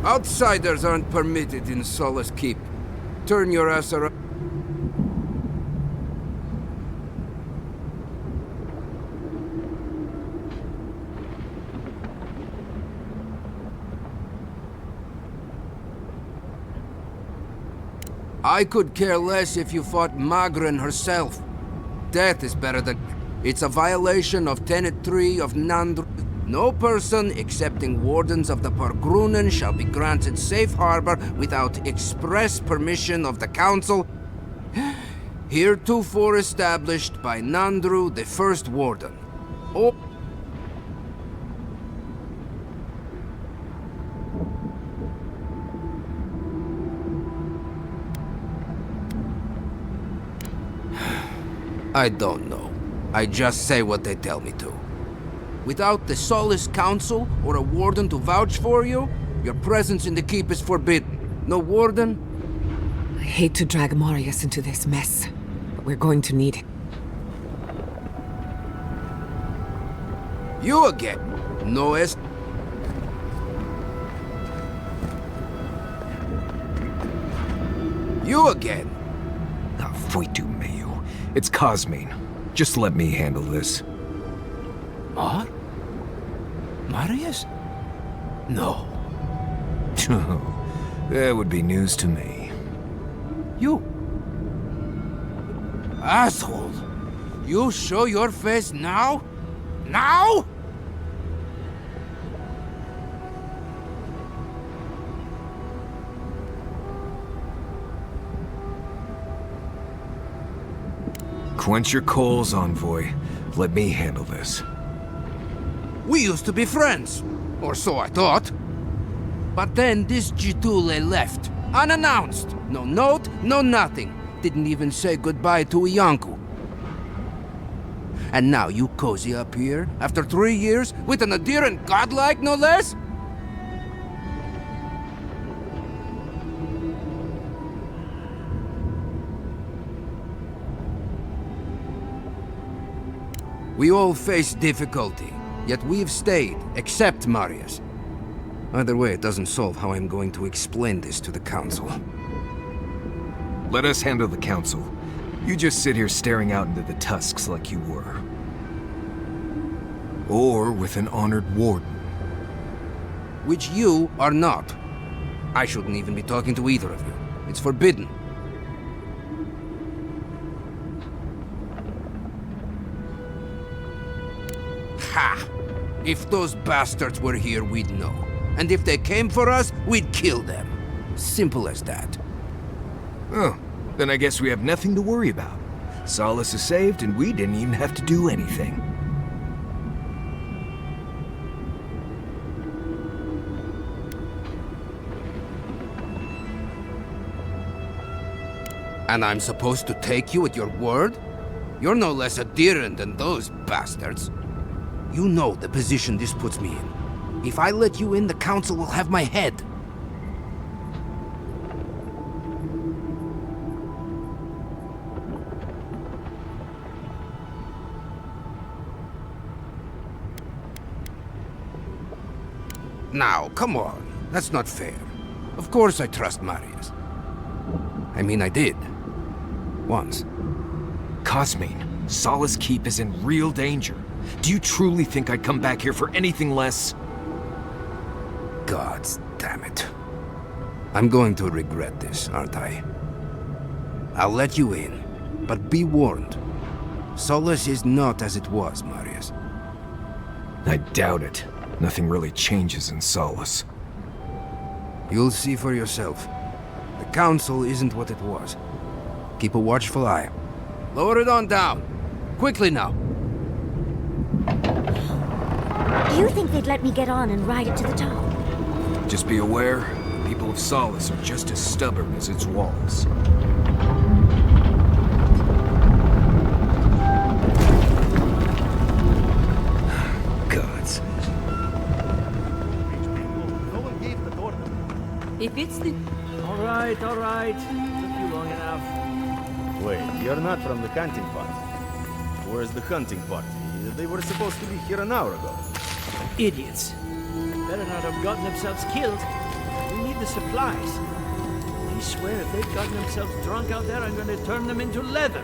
Outsiders aren't permitted in Solace Keep. Turn your ass around. I could care less if you fought Magran herself. Death is better than... It's a violation of Tenet 3 of Nandru. No person excepting wardens of the Pargrunan shall be granted safe harbor without express permission of the Council, heretofore established by Nandru, the First Warden. Or... I don't know. I just say what they tell me to. Without the Solace Council or a warden to vouch for you, your presence in the keep is forbidden. No warden? I hate to drag Marius into this mess, but we're going to need him. You again. No es... You again. Foi tu meio. It's Cosmine. Just let me handle this. What? Marius? No. That would be news to me. You? Asshole! You show your face now? Now? Quench your coals, Envoy. Let me handle this. We used to be friends. Or so I thought. But then this Jitule left. Unannounced. No note, no nothing. Didn't even say goodbye to Iancu. And now you cozy up here, after 3 years, with an adherent godlike, no less? We all face difficulty, yet we've stayed, except Marius. Either way, it doesn't solve how I'm going to explain this to the Council. Let us handle the Council. You just sit here staring out into the tusks like you were. Or with an honored warden. Which you are not. I shouldn't even be talking to either of you. It's forbidden. Ha! If those bastards were here, we'd know. And if they came for us, we'd kill them. Simple as that. Oh, then I guess we have nothing to worry about. Solace is saved, and we didn't even have to do anything. And I'm supposed to take you at your word? You're no less adherent than those bastards. You know the position this puts me in. If I let you in, the Council will have my head. Now, come on. That's not fair. Of course I trust Marius. I mean, I did. Once. Cosmine, Solace Keep is in real danger. Do you truly think I'd come back here for anything less? Gods damn it. I'm going to regret this, aren't I? I'll let you in, but be warned. Solace is not as it was, Marius. I doubt it. Nothing really changes in Solace. You'll see for yourself. The Council isn't what it was. Keep a watchful eye. Lower it on down. Quickly now. Do you think they'd let me get on and ride it to the top? Just be aware, the people of Solace are just as stubborn as its walls. Gods. If it's the... All right. Took you long enough. Wait, you're not from the hunting party. Where's the hunting party? They were supposed to be here an hour ago. Idiots. Better not have gotten themselves killed. We need the supplies. I swear if they've gotten themselves drunk out there, I'm going to turn them into leather.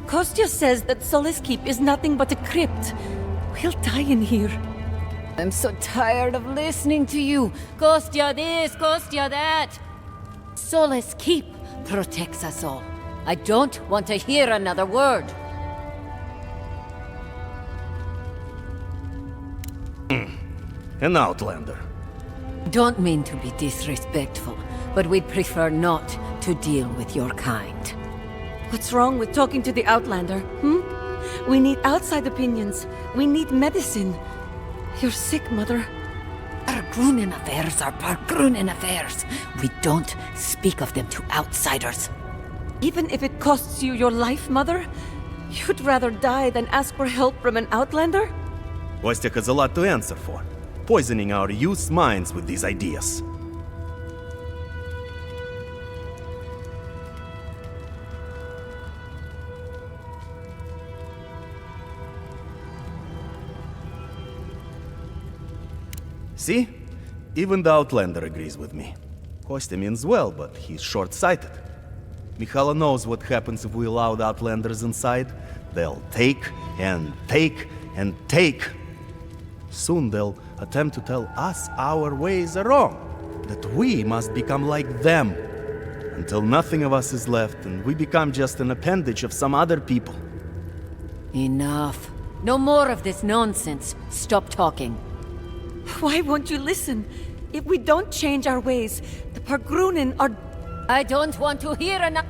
Kostya says that Solace Keep is nothing but a crypt. We'll die in here. I'm so tired of listening to you. Kostya this, Kostya that. Solace Keep protects us all. I don't want to hear another word. An outlander. Don't mean to be disrespectful, but we'd prefer not to deal with your kind. What's wrong with talking to the Outlander, We need outside opinions. We need medicine. You're sick, Mother. Pargrunen affairs are Pargrunen affairs. We don't speak of them to outsiders. Even if it costs you your life, Mother? You'd rather die than ask for help from an Outlander? Kostya has a lot to answer for. Poisoning our youth's minds with these ideas. See? Even the Outlander agrees with me. Kostya means well, but he's short-sighted. Mikhaila knows what happens if we allow the Outlanders inside. They'll take and take and take. Soon they'll attempt to tell us our ways are wrong, that we must become like them, until nothing of us is left and we become just an appendage of some other people. Enough. No more of this nonsense. Stop talking. Why won't you listen? If we don't change our ways, the Pargrunen are... I don't want to hear enough.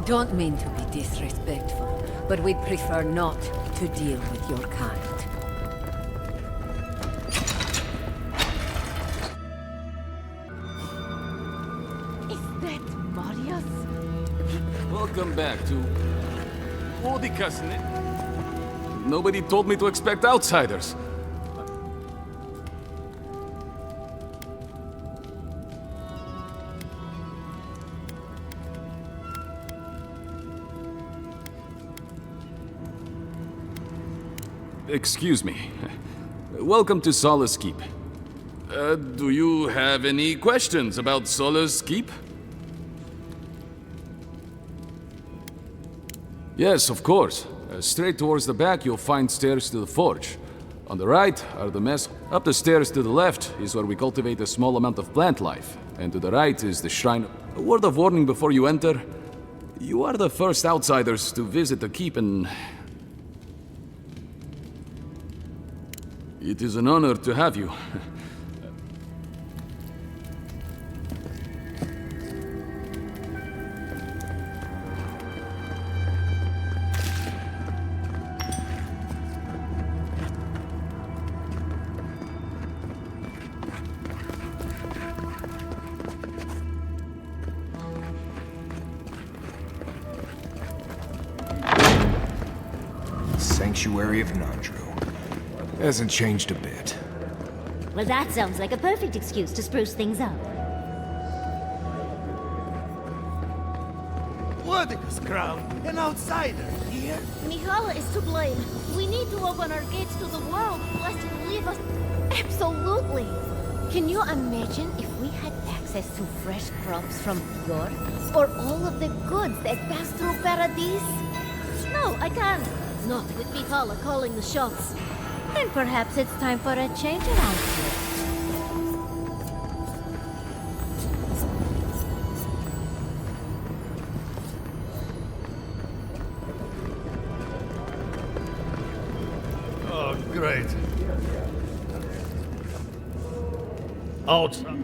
Don't mean to be disrespectful, but we'd prefer not to deal with your kind. Welcome back to Odikasne. Nobody told me to expect outsiders. Excuse me. Welcome to Solace Keep. Do you have any questions about Solace Keep? Yes, of course. Straight towards the back, you'll find stairs to the forge. On the right are the mess. Up the stairs to the left is where we cultivate a small amount of plant life. And to the right is the shrine. A word of warning before you enter. You are the first outsiders to visit the keep, and it is an honor to have you. Sanctuary of Nandru. Hasn't changed a bit. Well, that sounds like a perfect excuse to spruce things up. What is crown? An outsider here? Mihala is to blame. We need to open our gates to the world, lest it leave us. Absolutely. Can you imagine if we had access to fresh crops from Yor, or all of the goods that pass through Paradise? No, I can't. Not with Mihala calling the shots. Then perhaps it's time for a change around here. Oh, great. Outside.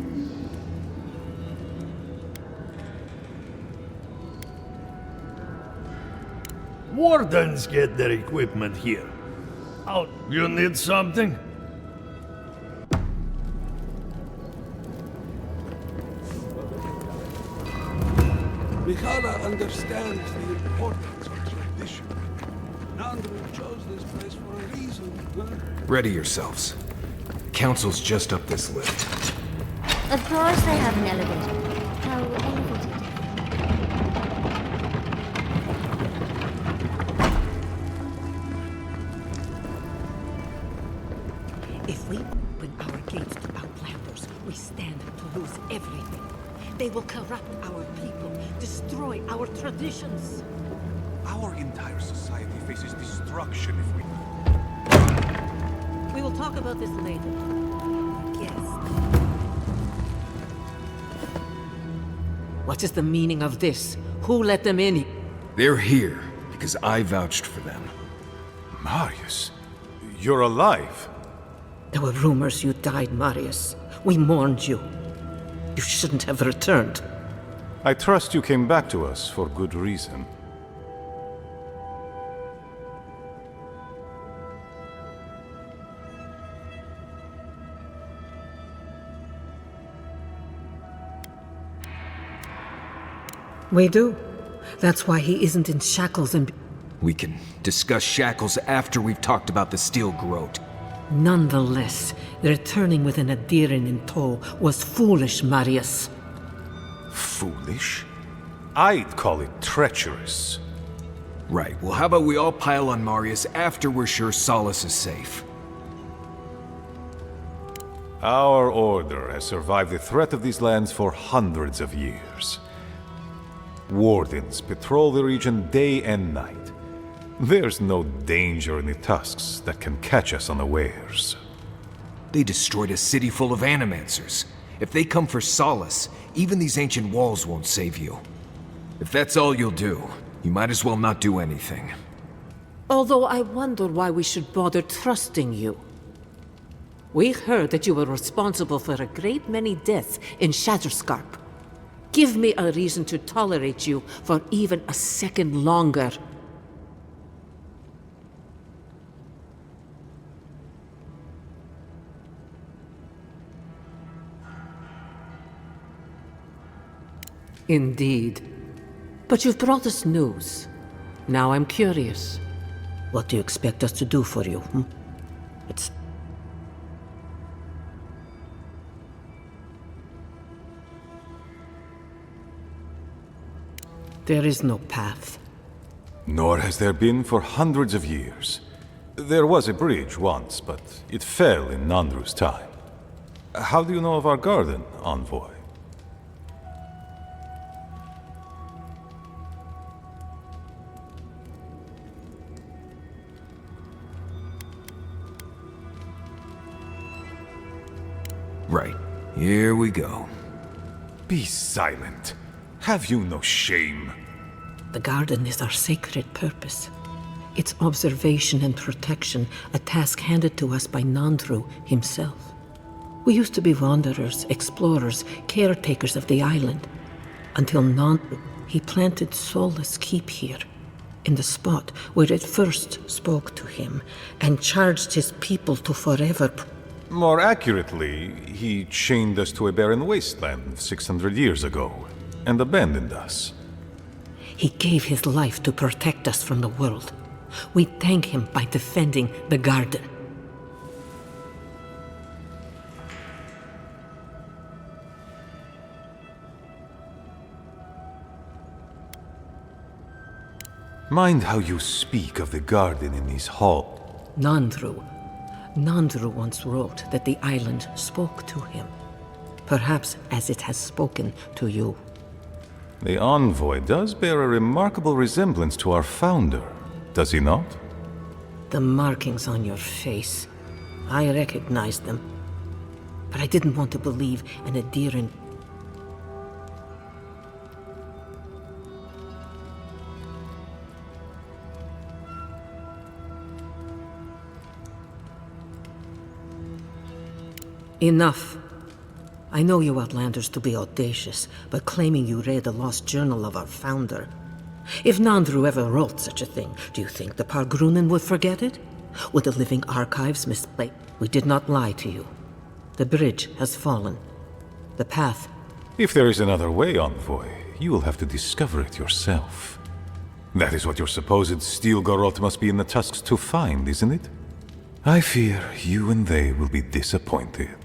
Wardens get their equipment here. Out. You need something? Mihala understands the importance of tradition. Nandru chose this place for a reason. Ready yourselves. Council's just up this lift. Of course they have an elevator. How elevated? If we open our gates to Outlanders, we stand to lose everything. They will corrupt our people, destroy our traditions. Our entire society faces destruction if we... We will talk about this later. Yes. What is the meaning of this? Who let them in? They're here because I vouched for them. Marius, you're alive. There were rumors you died, Marius. We mourned you. You shouldn't have returned. I trust you came back to us for good reason. We do. That's why he isn't in shackles and... We can discuss shackles after we've talked about the steel garrote. Nonetheless, returning with an Adirin in tow was foolish, Marius. Foolish? I'd call it treacherous. Right, well how about we all pile on Marius after we're sure Solace is safe? Our order has survived the threat of these lands for hundreds of years. Wardens patrol the region day and night. There's no danger in the tusks that can catch us unawares. They destroyed a city full of animancers. If they come for Solace, even these ancient walls won't save you. If that's all you'll do, you might as well not do anything. Although I wonder why we should bother trusting you. We heard that you were responsible for a great many deaths in Shatterscarp. Give me a reason to tolerate you for even a second longer. Indeed. But you've brought us news. Now I'm curious. What do you expect us to do for you? It's... There is no path. Nor has there been for hundreds of years. There was a bridge once, but it fell in Nandru's time. How do you know of our garden, envoy? Right. Here we go. Be silent. Have you no shame? The garden is our sacred purpose. It's observation and protection, a task handed to us by Nandru himself. We used to be wanderers, explorers, caretakers of the island. Until Nandru, he planted Solace Keep here, in the spot where it first spoke to him, and charged his people to forever... More accurately, he chained us to a barren wasteland 600 years ago, and abandoned us. He gave his life to protect us from the world. We thank him by defending the garden. Mind how you speak of the garden in these halls. Nandru once wrote that the island spoke to him. Perhaps as it has spoken to you. The envoy does bear a remarkable resemblance to our founder, does he not? The markings on your face. I recognized them. But I didn't want to believe an adherent... Enough. I know you Outlanders to be audacious, but claiming you read the lost journal of our founder. If Nandru ever wrote such a thing, do you think the Pargrunen would forget it? Would the living archives misplay? We did not lie to you. The bridge has fallen. The path... If there is another way, envoy, you will have to discover it yourself. That is what your supposed steel garrote must be in the tusks to find, isn't it? I fear you and they will be disappointed.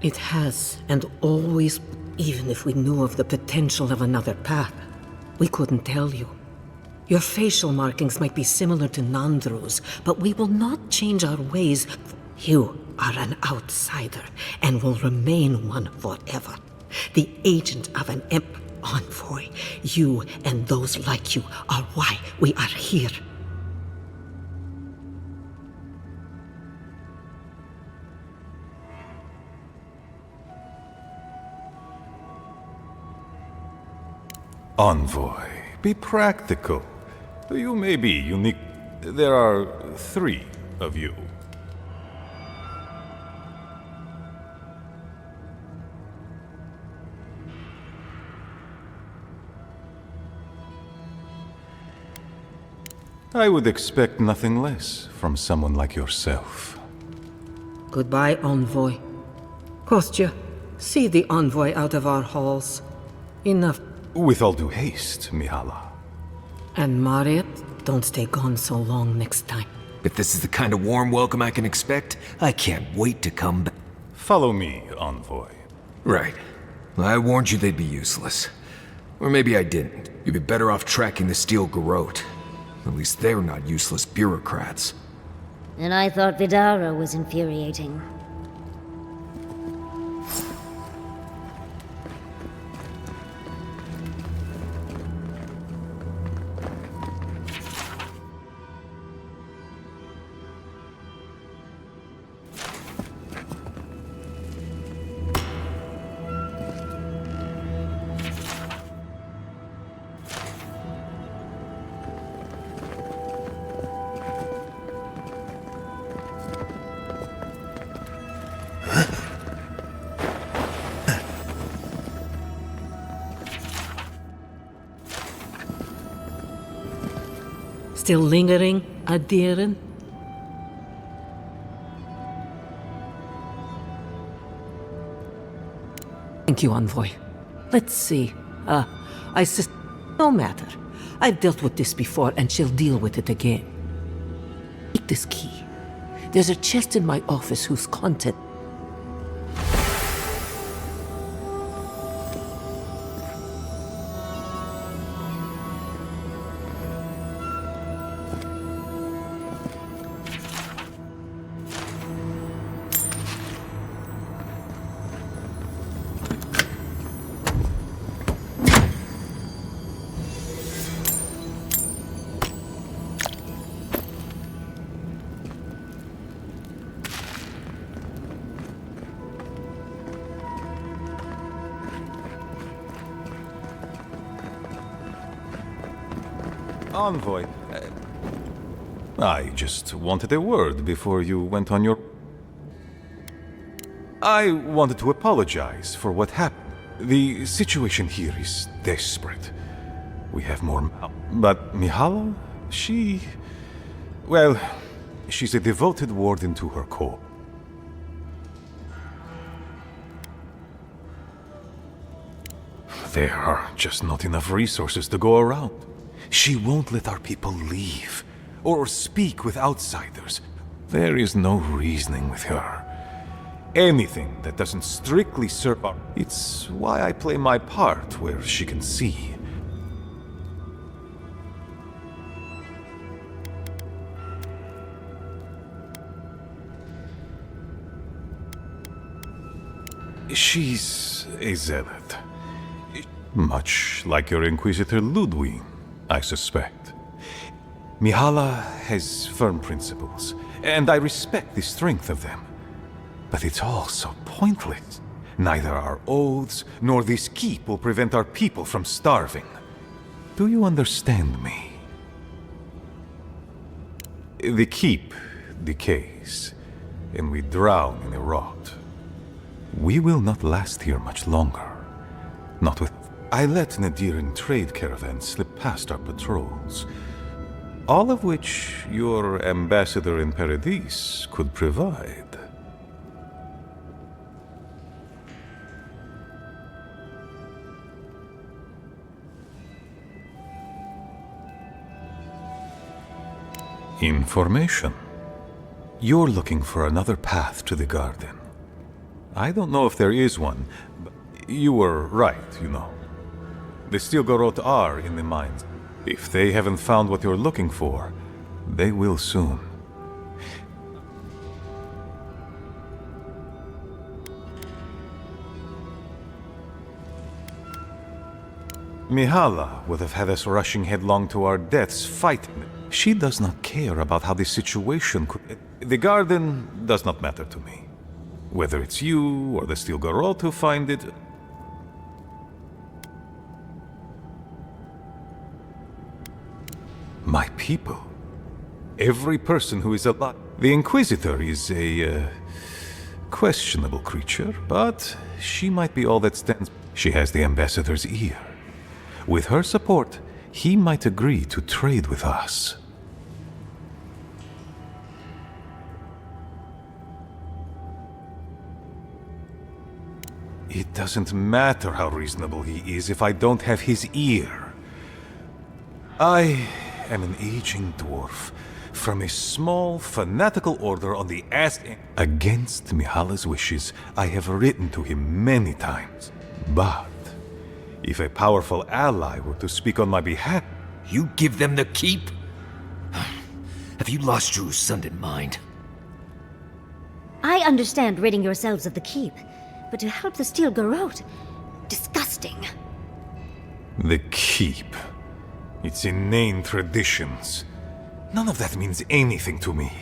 It has, and always, even if we knew of the potential of another path, we couldn't tell you. Your facial markings might be similar to Nandru's, but we will not change our ways. You are an outsider, and will remain one forever. The agent of an envoy. You and those like you are why we are here. Envoy, be practical. You may be unique. There are 3 of you. I would expect nothing less from someone like yourself. Goodbye, envoy. Kostya, see the envoy out of our halls. Enough. With all due haste, Mihala. And Marius, don't stay gone so long next time. If this is the kind of warm welcome I can expect, I can't wait to come back. Follow me, envoy. Right. I warned you they'd be useless. Or maybe I didn't. You'd be better off tracking the steel garrote. At least they're not useless bureaucrats. And I thought Vidara was infuriating. Still lingering, Adiran? Thank you, Envoy. Let's see. No matter. I've dealt with this before, and she'll deal with it again. Take this key. There's a chest in my office whose content... Envoy, I just wanted a word before you went on your... I wanted to apologize for what happened. The situation here is desperate. We have more... But Mihala, she... Well, she's a devoted warden to her corps. There are just not enough resources to go around. She won't let our people leave, or speak with outsiders. There is no reasoning with her. Anything that doesn't strictly serve our... It's why I play my part where she can see. She's a zealot. Much like your Inquisitor Ludwig, I suspect. Mihala has firm principles, and I respect the strength of them. But it's all so pointless. Neither our oaths nor this keep will prevent our people from starving. Do you understand me? The keep decays, and we drown in a rot. We will not last here much longer. Not with... I let Nadiran trade caravans slip past our patrols, all of which your ambassador in Paradis could provide. Information. You're looking for another path to the garden. I don't know if there is one, but you were right, you know. The steel garrote are in the mines. If they haven't found what you're looking for, they will soon. Mihala would have had us rushing headlong to our deaths fighting. She does not care about how the situation could... The garden does not matter to me. Whether it's you or the steel garrote who find it... My people. Every person who is alive. The Inquisitor is a questionable creature, but she might be all that stands. She has the Ambassador's ear. With her support, he might agree to trade with us. It doesn't matter how reasonable he is if I don't have his ear. I am an aging dwarf from a small, fanatical order on the ass end. Against Mihala's wishes, I have written to him many times. But if a powerful ally were to speak on my behalf... You give them the keep? Have you lost your Sundan mind? I understand ridding yourselves of the keep, but to help the steel garrote... disgusting. The keep. Its inane traditions. None of that means anything to me.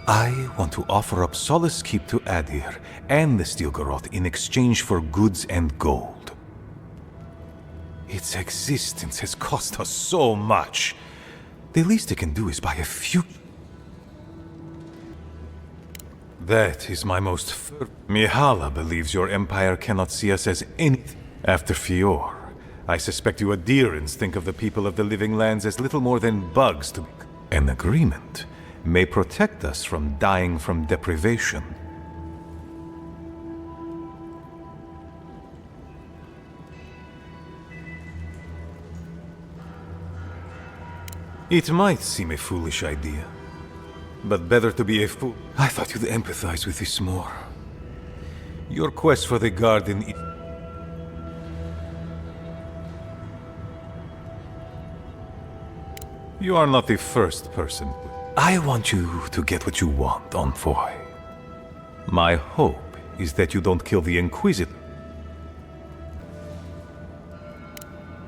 I want to offer up Solace Keep to Adir and the steel garrote in exchange for goods and gold. Its existence has cost us so much. The least it can do is buy a few... That is my most... Mihala believes your empire cannot see us as anything. After Fior, I suspect you Adirans think of the people of the Living Lands as little more than bugs to... An agreement may protect us from dying from deprivation. It might seem a foolish idea, but better to be a fool. I thought you'd empathize with this more. Your quest for the garden is... You are not the first person. I want you to get what you want, Envoy. My hope is that you don't kill the Inquisitor.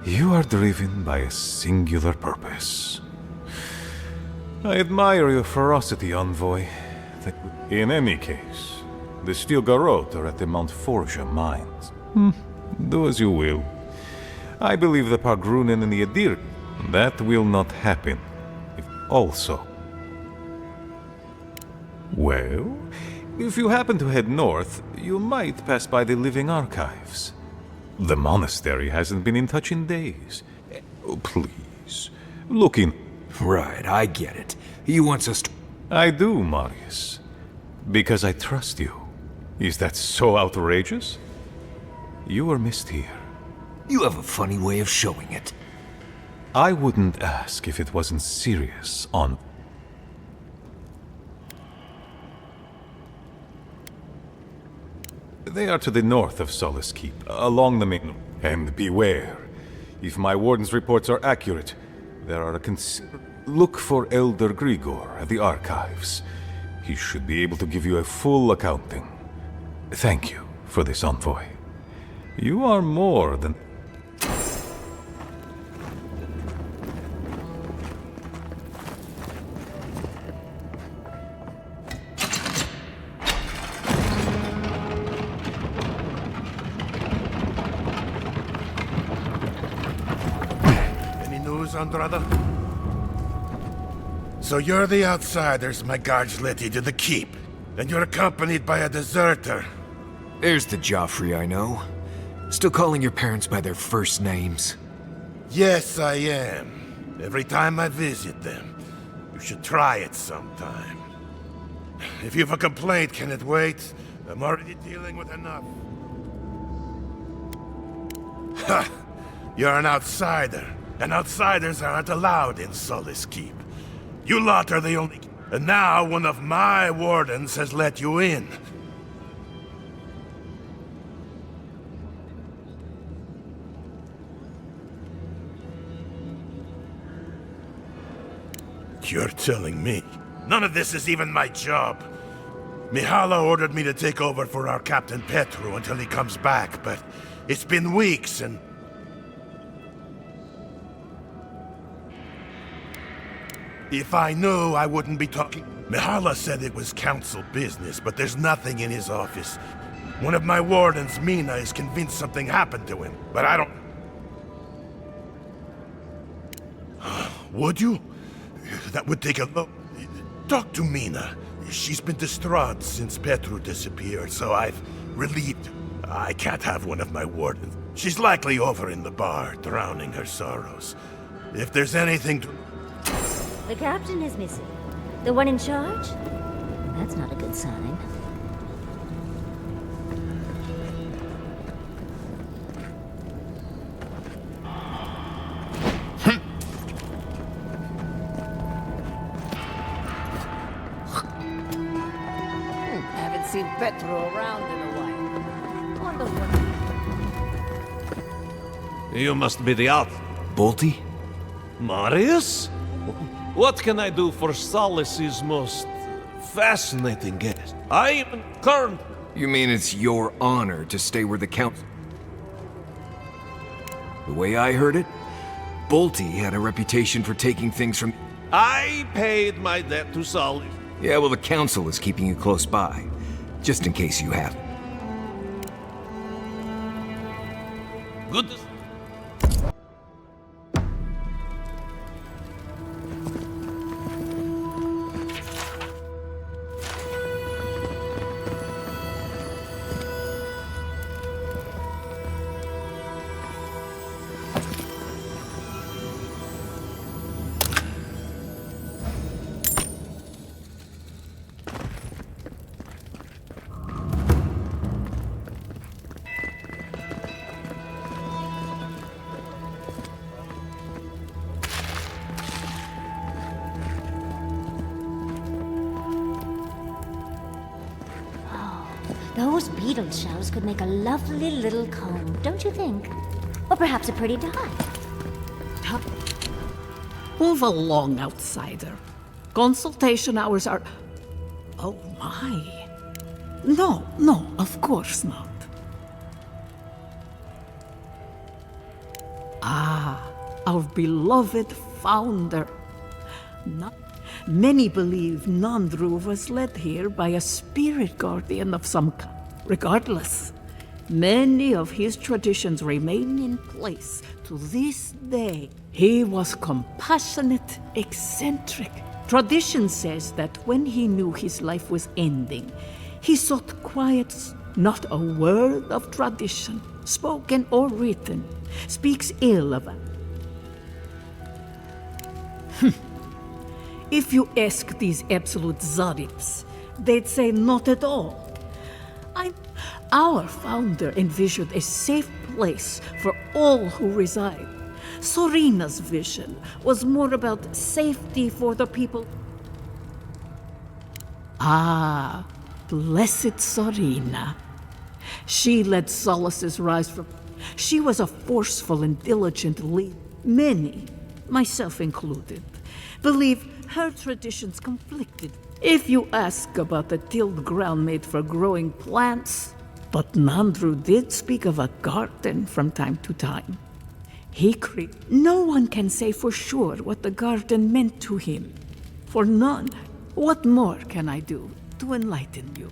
You are driven by a singular purpose. I admire your ferocity, Envoy. In any case, the steel garrote are at the Mount Forja mines. Do as you will. I believe the Pargrunen and the Adir. That will not happen. Also. Well, if you happen to head north, you might pass by the Living Archives. The monastery hasn't been in touch in days. Oh, please, look in. Right, I get it. He wants us to... I do, Marius. Because I trust you. Is that so outrageous? You were missed here. You have a funny way of showing it. I wouldn't ask if it wasn't serious on... They are to the north of Solace Keep, along the main... And beware, if my warden's reports are accurate, there are Look for Elder Grigor at the archives. He should be able to give you a full accounting. Thank you for this, Envoy. You are more than... Andrada? So you're the outsiders my guards led you to the keep, and you're accompanied by a deserter. There's the Joffrey I know. Still calling your parents by their first names. Yes, I am. Every time I visit them. You should try it sometime. If you've a complaint, can it wait? I'm already dealing with enough. Ha! You're an outsider. And outsiders aren't allowed in Solace Keep. You lot are the only... And now one of my wardens has let you in. You're telling me? None of this is even my job. Mihala ordered me to take over for our Captain Petru until he comes back, but it's been weeks and... If I knew, I wouldn't be talking. Mihala said it was council business, but there's nothing in his office. One of my wardens, Mina, is convinced something happened to him, but I don't... Would you? That would take a look. Talk to Mina. She's been distraught since Petru disappeared, so I've relieved. I can't have one of my wardens. She's likely over in the bar, drowning her sorrows. If there's anything to... The captain is missing. The one in charge? That's not a good sign. Haven't seen Petru around in a while. Wonder what... You must be the out. Bolty? Marius? What can I do for Solace's most fascinating guest? I am current. You mean it's your honor to stay where the council... The way I heard it, Bolty had a reputation for taking things from... I paid my debt to Solace. Yeah, well, the council is keeping you close by, just in case you haven't. Good. Those beetle shells could make a lovely little comb, don't you think? Or perhaps a pretty dye. Move along, outsider. Consultation hours are... Oh my. No, of course not. Ah, our beloved founder. Many believe Nandru was led here by a spirit guardian of some kind. Regardless, many of his traditions remain in place to this day. He was compassionate, eccentric. Tradition says that when he knew his life was ending, he sought quiet. Not a word of tradition, spoken or written, speaks ill of it. If you ask these absolute Zarips, they'd say not at all. Our founder envisioned a safe place for all who reside. Sorina's vision was more about safety for the people. Ah, blessed Sorina. She led Solace's rise from... She was a forceful and diligent leader. Many, myself included, believe her traditions conflicted. If you ask about the tilled ground made for growing plants, but Nandru did speak of a garden from time to time. No one can say for sure what the garden meant to him. For none, what more can I do to enlighten you?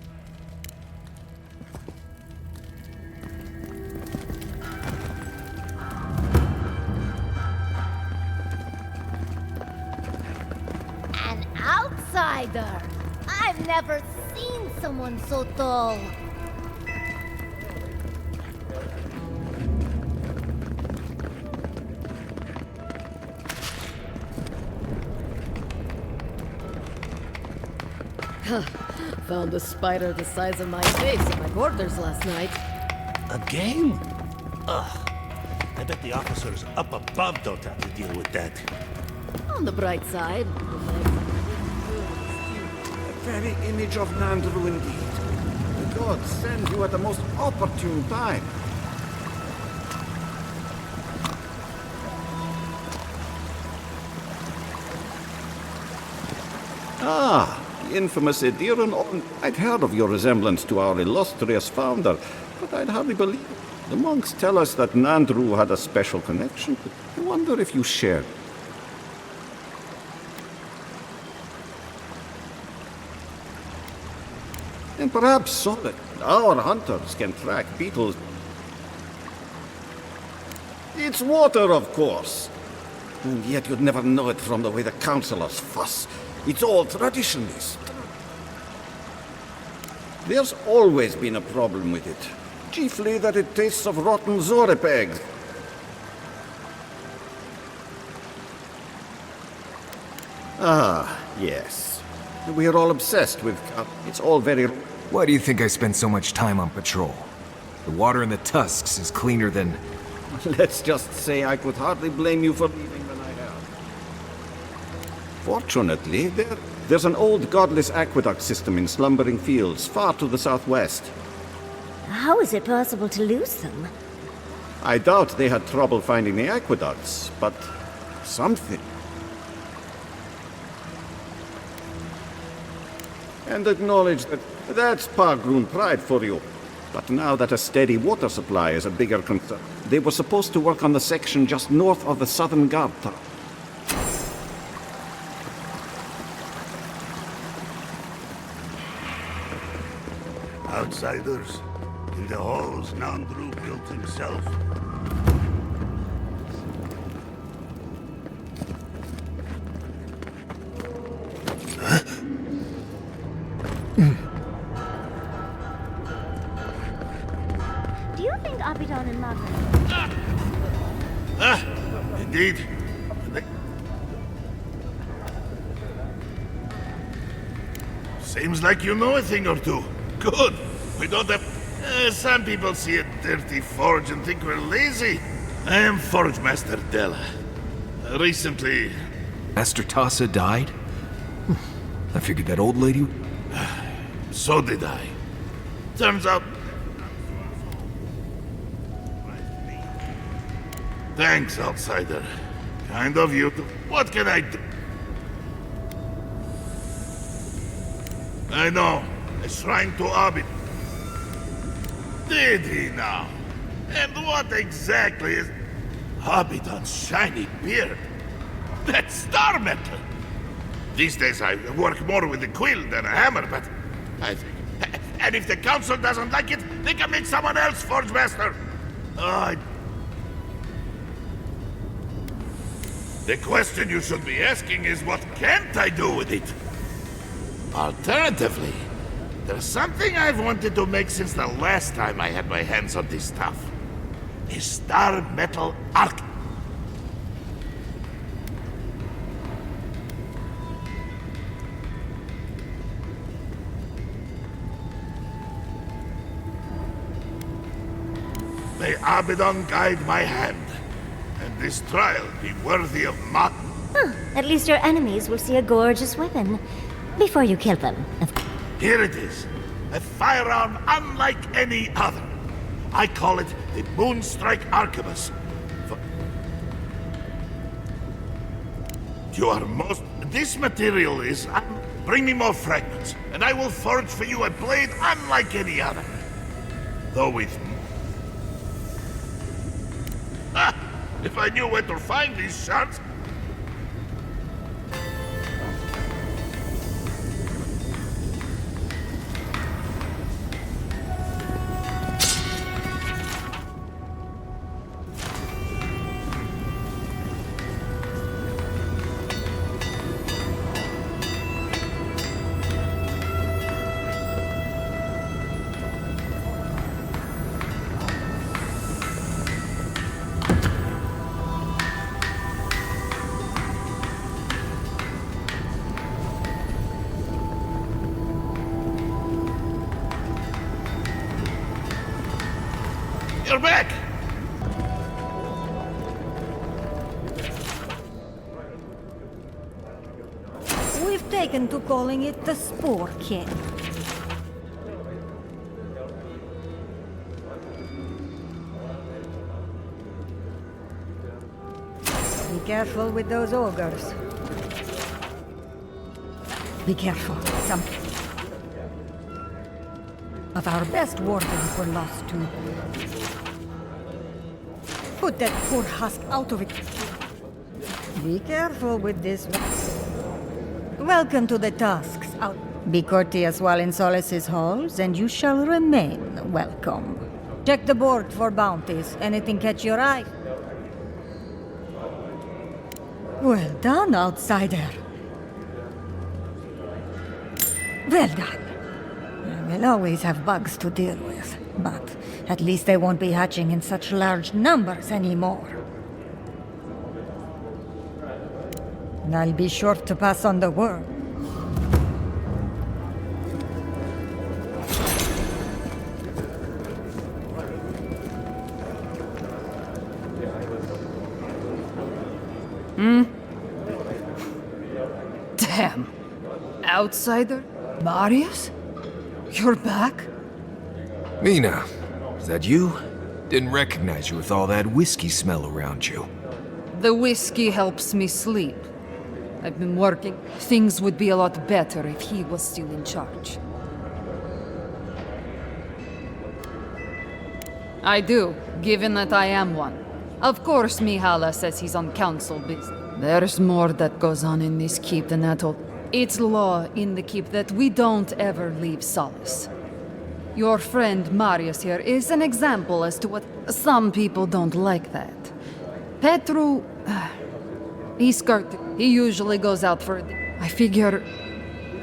An outsider! I've never seen someone so dull. Found a spider the size of my face in my quarters last night. A game? Ugh. I bet the officers up above don't have to deal with that. On the bright side, The very image of Nandru indeed. The gods send you at the most opportune time. Ah, the infamous Ediran. I'd heard of your resemblance to our illustrious founder, but I'd hardly believe it. The monks tell us that Nandru had a special connection. I wonder if you shared. And perhaps Solid, our hunters, can track beetles. It's water, of course. And yet you'd never know it from the way the councillors fuss. It's all traditionalist. There's always been a problem with it. Chiefly that it tastes of rotten Zorip eggs. Ah, yes. We're all obsessed with... it's all very... Why do you think I spend so much time on patrol? The water in the tusks is cleaner than... Let's just say I could hardly blame you for leaving when I have. Fortunately, there's an old godless aqueduct system in slumbering fields far to the southwest. How is it possible to lose them? I doubt they had trouble finding the aqueducts, but something. And acknowledge that's Pargroon pride for you. But now that a steady water supply is a bigger concern, they were supposed to work on the section just north of the southern guard tower. Outsiders. In the halls Nandru built himself. Do you think Abidon and Margaret... Indeed. Seems like you know a thing or two. Good. We don't have... some people see a dirty forge and think we're lazy. I am Forge Master Della. Recently... Master Tassa died? I figured that old lady... So did I. Turns out... Thanks, outsider. Kind of you to... What can I do? I know. A shrine to Abid. Did he now? And what exactly is... Abidon's shiny beard? That's star metal! These days I work more with a quill than a hammer, but... I think... And if the council doesn't like it, they can make someone else Forge Master! The question you should be asking is what can't I do with it? Alternatively, there's something I've wanted to make since the last time I had my hands on this stuff. A star metal arc. May Abaddon guide my hand, and this trial be worthy of mock. At least your enemies will see a gorgeous weapon before you kill them. Here it is, a firearm unlike any other. I call it the Moonstrike Arquebus. You are most... This material is... Bring me more fragments, and I will forge for you a blade unlike any other. Though with... If I knew where to find these shards... You're back! We've taken to calling it the Spore King. Be careful with those ogres. Be careful. Some of our best wardens were lost too. Put that poor husk out of it. Be careful with this one. Welcome to the Tusks. Out. Be courteous while in Solace's halls, and you shall remain welcome. Check the board for bounties. Anything catch your eye? Well done, outsider. Well done. We'll always have bugs to deal with, but at least they won't be hatching in such large numbers anymore. And I'll be sure to pass on the word. Damn. Outsider? Marius? You're back? Mina, is that you? Didn't recognize you with all that whiskey smell around you. The whiskey helps me sleep. I've been working. Things would be a lot better if he was still in charge. I do, given that I am one. Of course Mihala says he's on council business. There's more that goes on in this keep than that all. It's law in the keep that we don't ever leave Solace. Your friend Marius here is an example as to what some people don't like that. Petru... he's skirted. He usually goes out for I figure...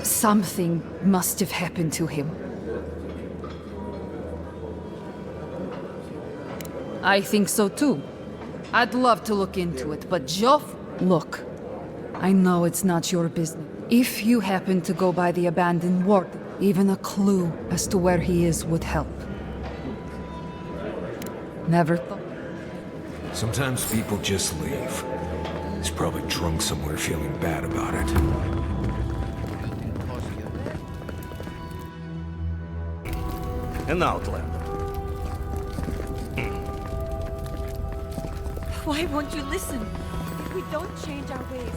something must have happened to him. I think so too. I'd love to look into it, but Joff... Look, I know it's not your business. If you happen to go by the abandoned ward, even a clue as to where he is would help. Never thought. Sometimes people just leave. He's probably drunk somewhere feeling bad about it. An outlander. Why won't you listen? If we don't change our ways,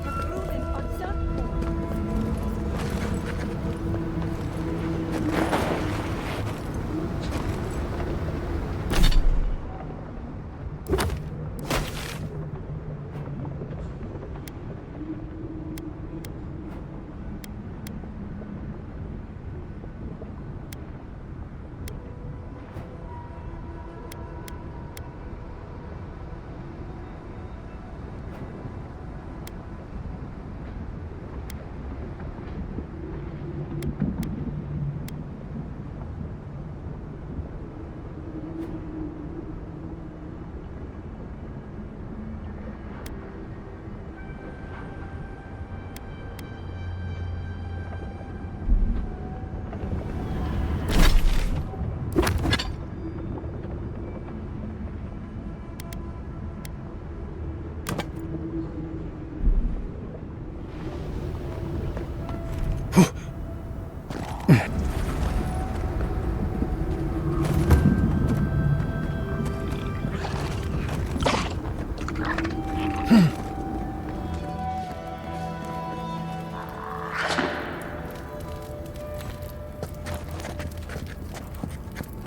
we're ruined uncertain.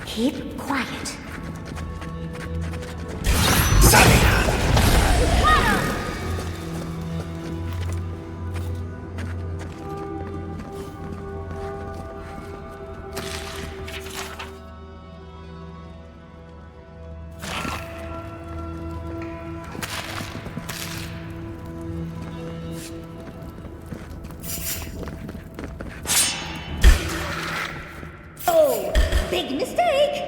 Keep quiet. Oh, big mistake!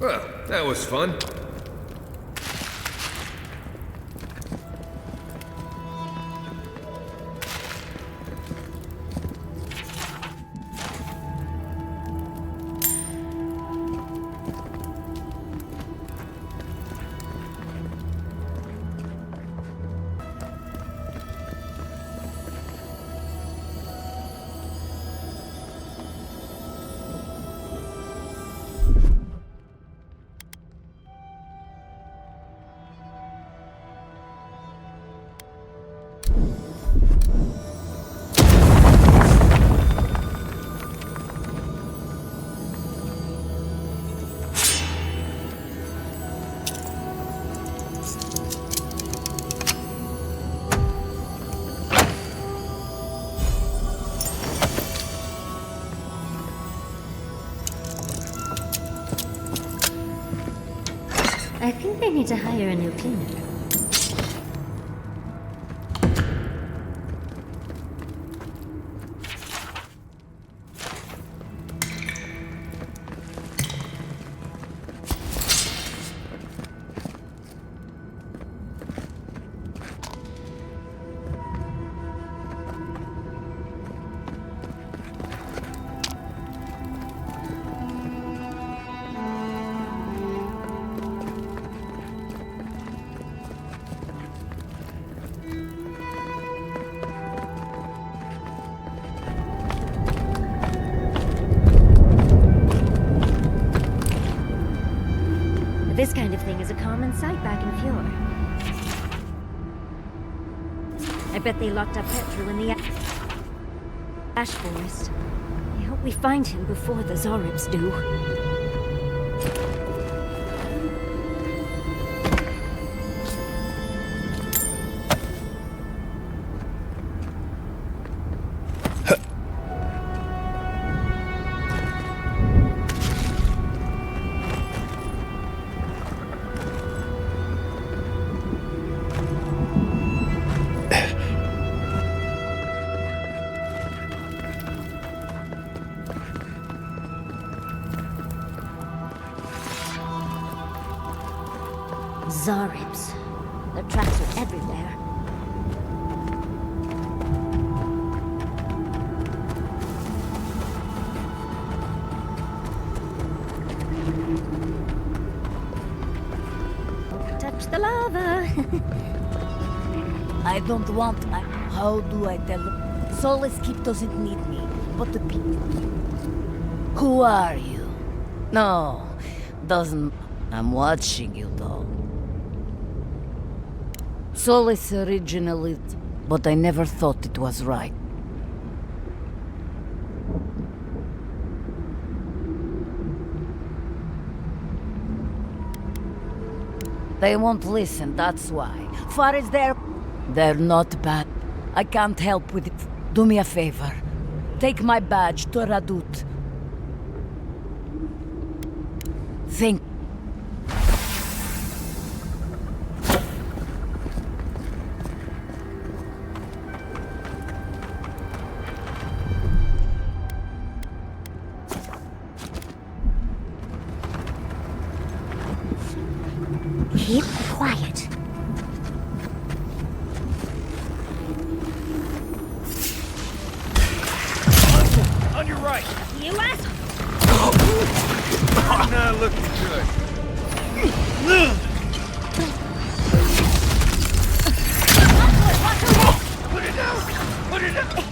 Well, that was fun. I think they need to hire a new cleaner. This kind of thing is a common sight back in Fjord. I bet they locked up Petru in the ash forest. I hope we find him before the Zoribs do. Zoribs. Their tracks are everywhere. Touch the lava. I don't want... how do I tell them? Solace Keep doesn't need me, but the people. Who are you? No, doesn't... I'm watching you, though. Solace originally, but I never thought it was right. They won't listen, that's why. Far as they're not bad. I can't help with it. Do me a favor. Take my badge to Radut. Think. Keep quiet. On your right. You asshole! I'm not looking good. Put it down! Put it down!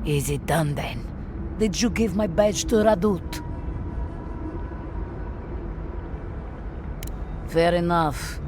Is it done then? Did you give my badge to Radut? Fair enough.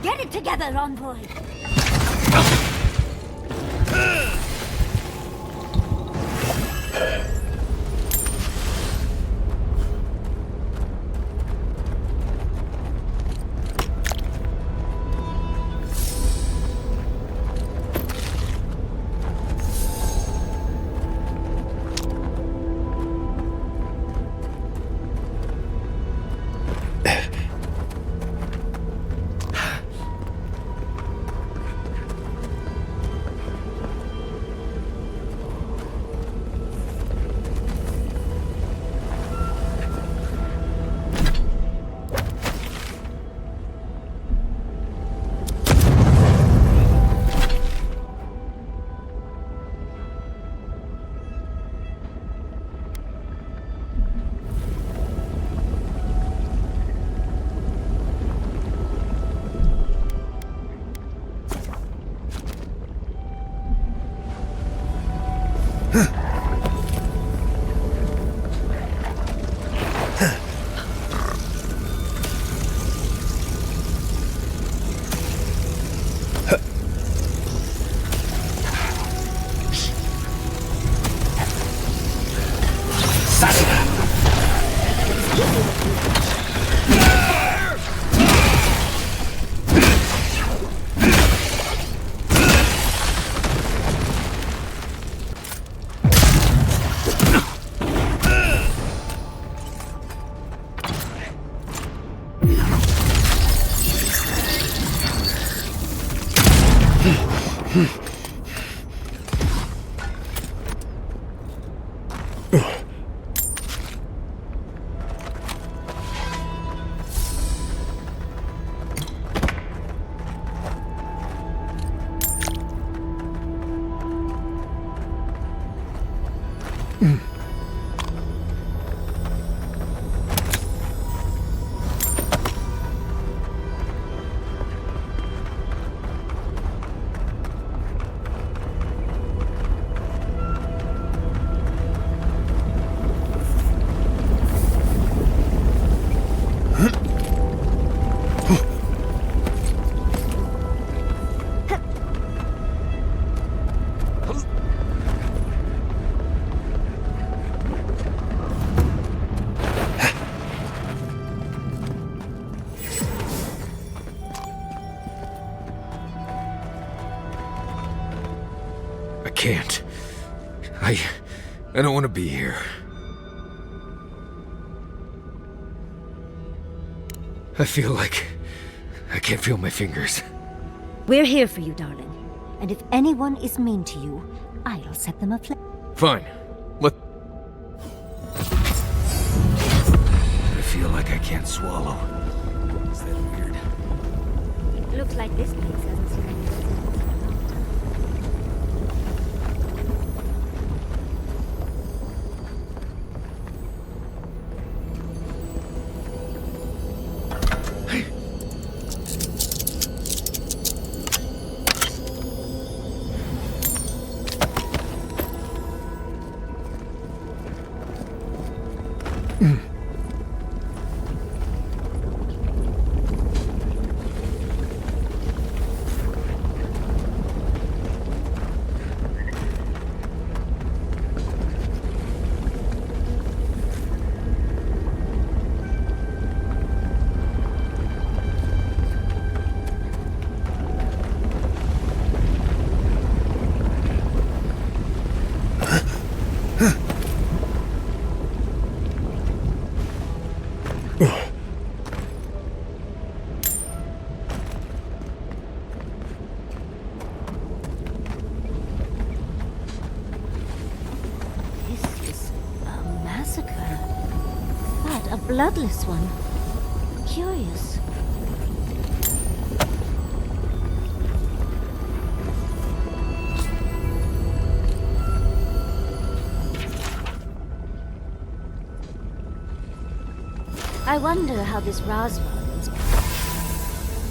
Get it together, envoy! Can't. I don't want to be here. I feel like I can't feel my fingers. We're here for you, darling. And if anyone is mean to you, I'll set them aflame. Fine. I feel like I can't swallow. Is that weird? Looks like this place hasn't seen any residents. Bloodless one. Curious. I wonder how this Roswell is.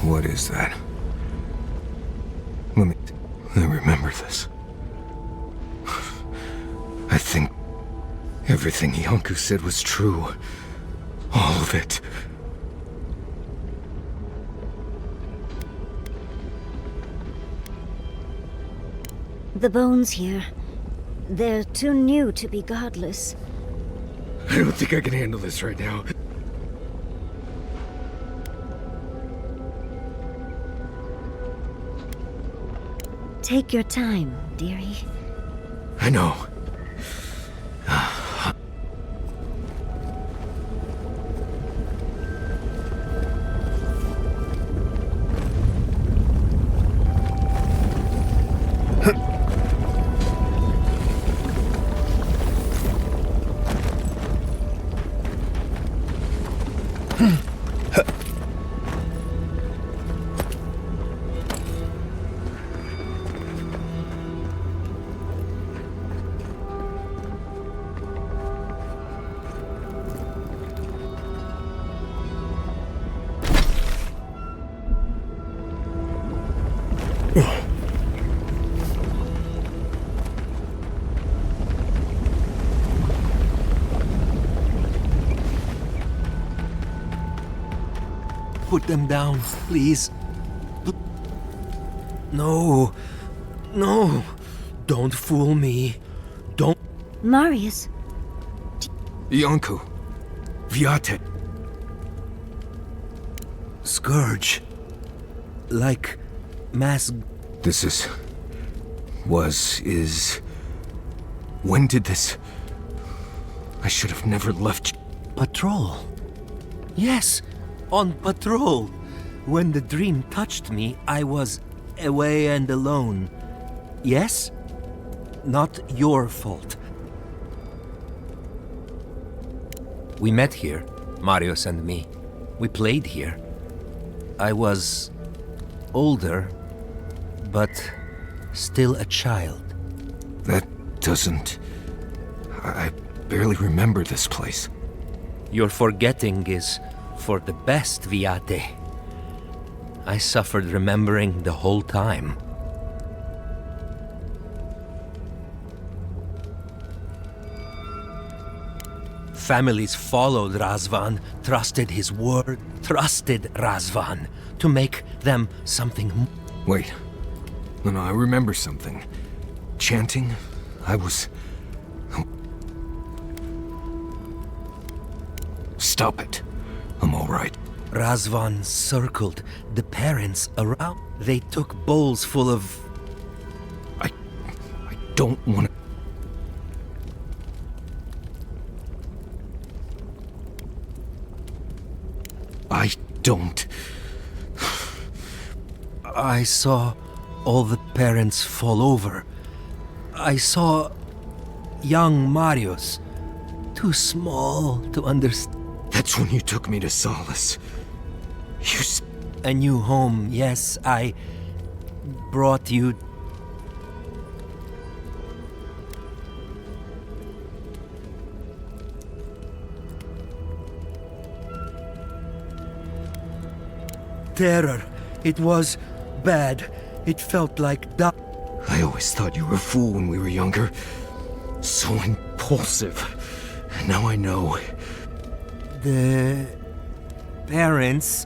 What is that? Let me remember this. I think everything Yonku said was true. All of it. The bones here. They're too new to be godless. I don't think I can handle this right now. Take your time, dearie. I know. Put them down, please. No. No. Don't fool me. Don't. Marius. Yonku. Viate. Scourge. Like mass. This is. When did this. I should have never left. Patrol. Yes. On patrol. When the dream touched me, I was away and alone. Yes? Not your fault. We met here, Marius and me. We played here. I was older, but still a child. That doesn't... I barely remember this place. Your forgetting is for the best, Viate. I suffered remembering the whole time. Families followed Razvan, trusted his word, trusted Razvan to make them something. Wait. No, I remember something. Chanting? I was... Stop it. I'm all right. Razvan circled the parents around. They took bowls full of... I don't want to... I don't... I saw all the parents fall over. I saw young Marius, too small to understand. That's when you took me to Solace. A new home, yes, I brought you. Terror. It was bad. It felt like that. I always thought you were a fool when we were younger. So impulsive. Now I know. The parents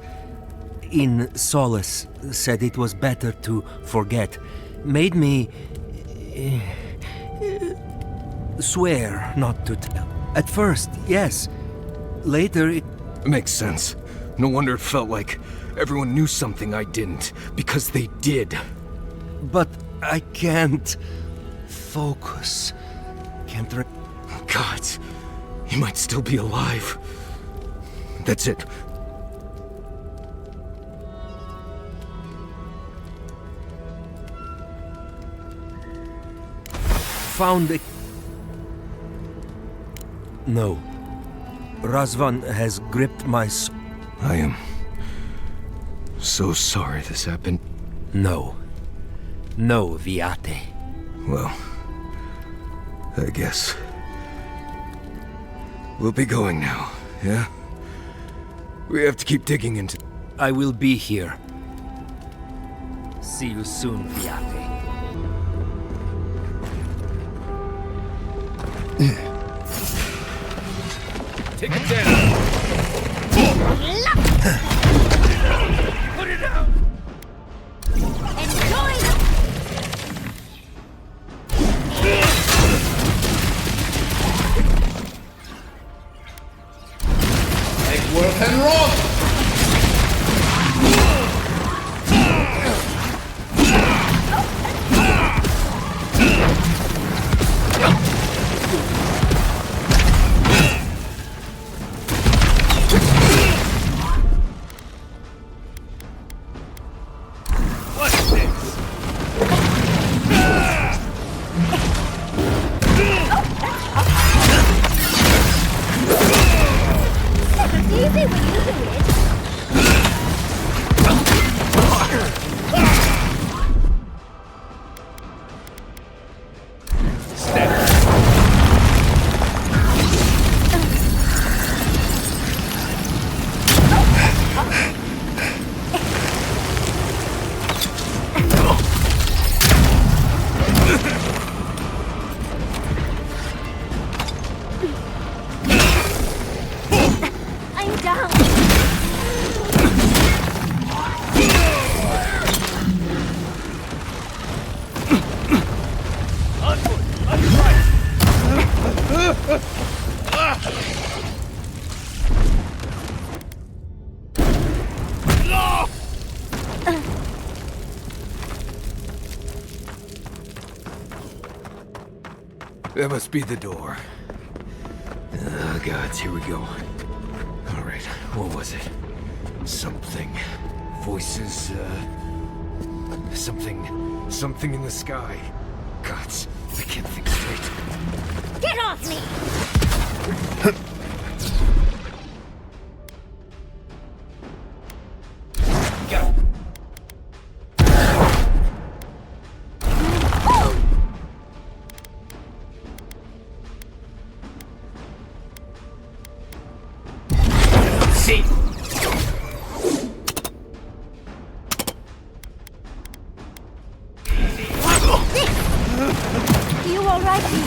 in Solace said it was better to forget. Made me swear not to tell. At first, yes. Later it... Makes sense. No wonder it felt like everyone knew something I didn't, because they did. But I can't focus. Can't... God, he might still be alive. That's it. Found it. No. Razvan has gripped my soul. I am so sorry this happened. No. No, Viate. Well, I guess we'll be going now, yeah? We have to keep digging into... I will be here. See you soon, Viate. Take it down! Put it down! Enjoy Make work and rock! That must be the door. Oh, gods, here we go. All right, what was it? Something. Voices, Something in the sky. Gods, I can't think straight. Get off me! all right, Pete?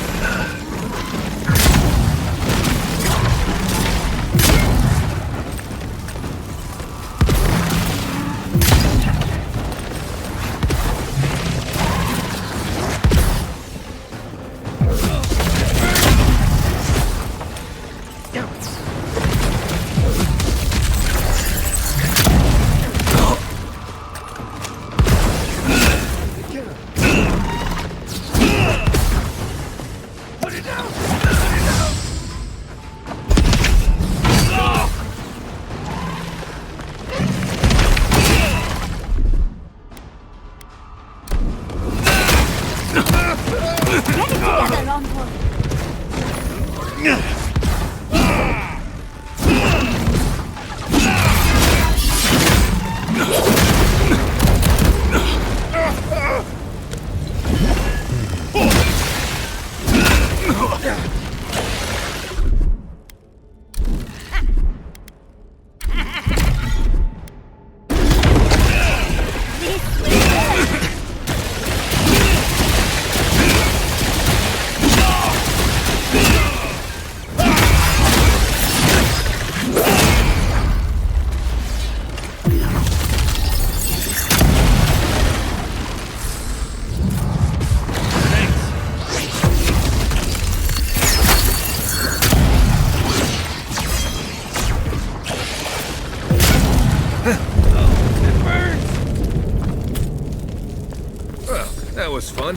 That was fun.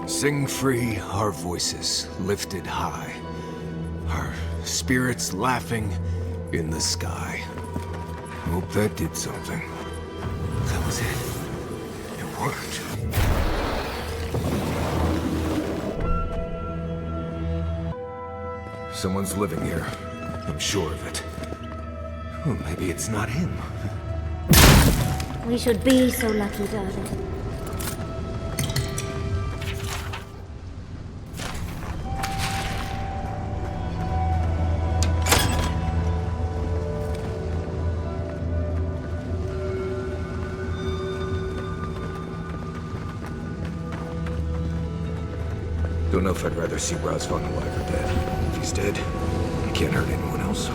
Sing free, our voices lifted high, our spirits laughing in the sky. Hope that did something. That was it. It worked. Someone's living here. I'm sure of it. Oh, maybe it's not him. We should be so lucky, darling. Don't know if I'd rather see Razvan alive or dead. If he's dead, he can't hurt anyone else.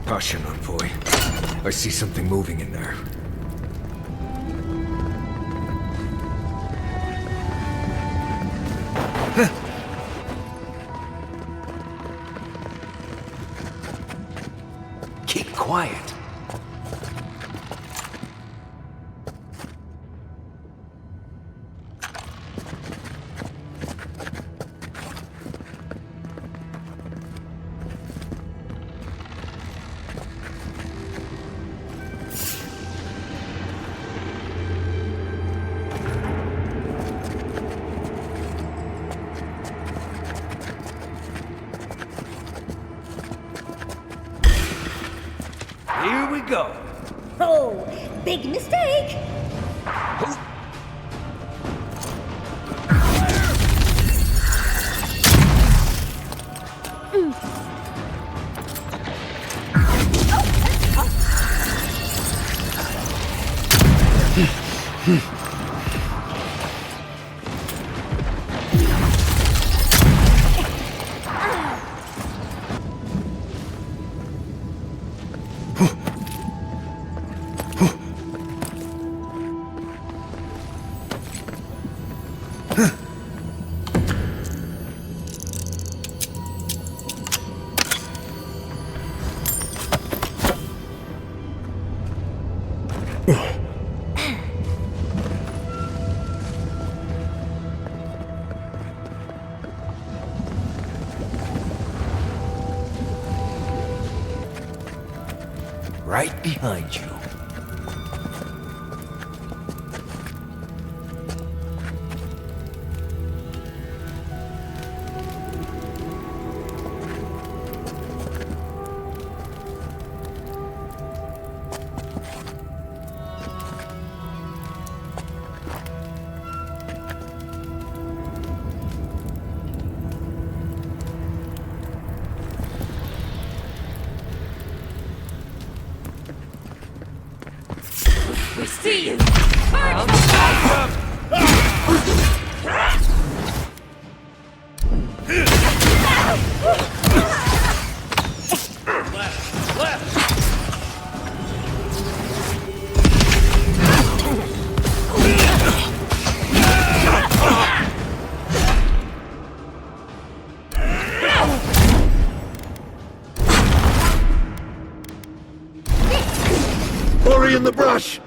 Caution, Envoy. I see something moving in there. Keep quiet. Here we go. Oh, big mistake! Right behind you. see you! Hurry in the brush!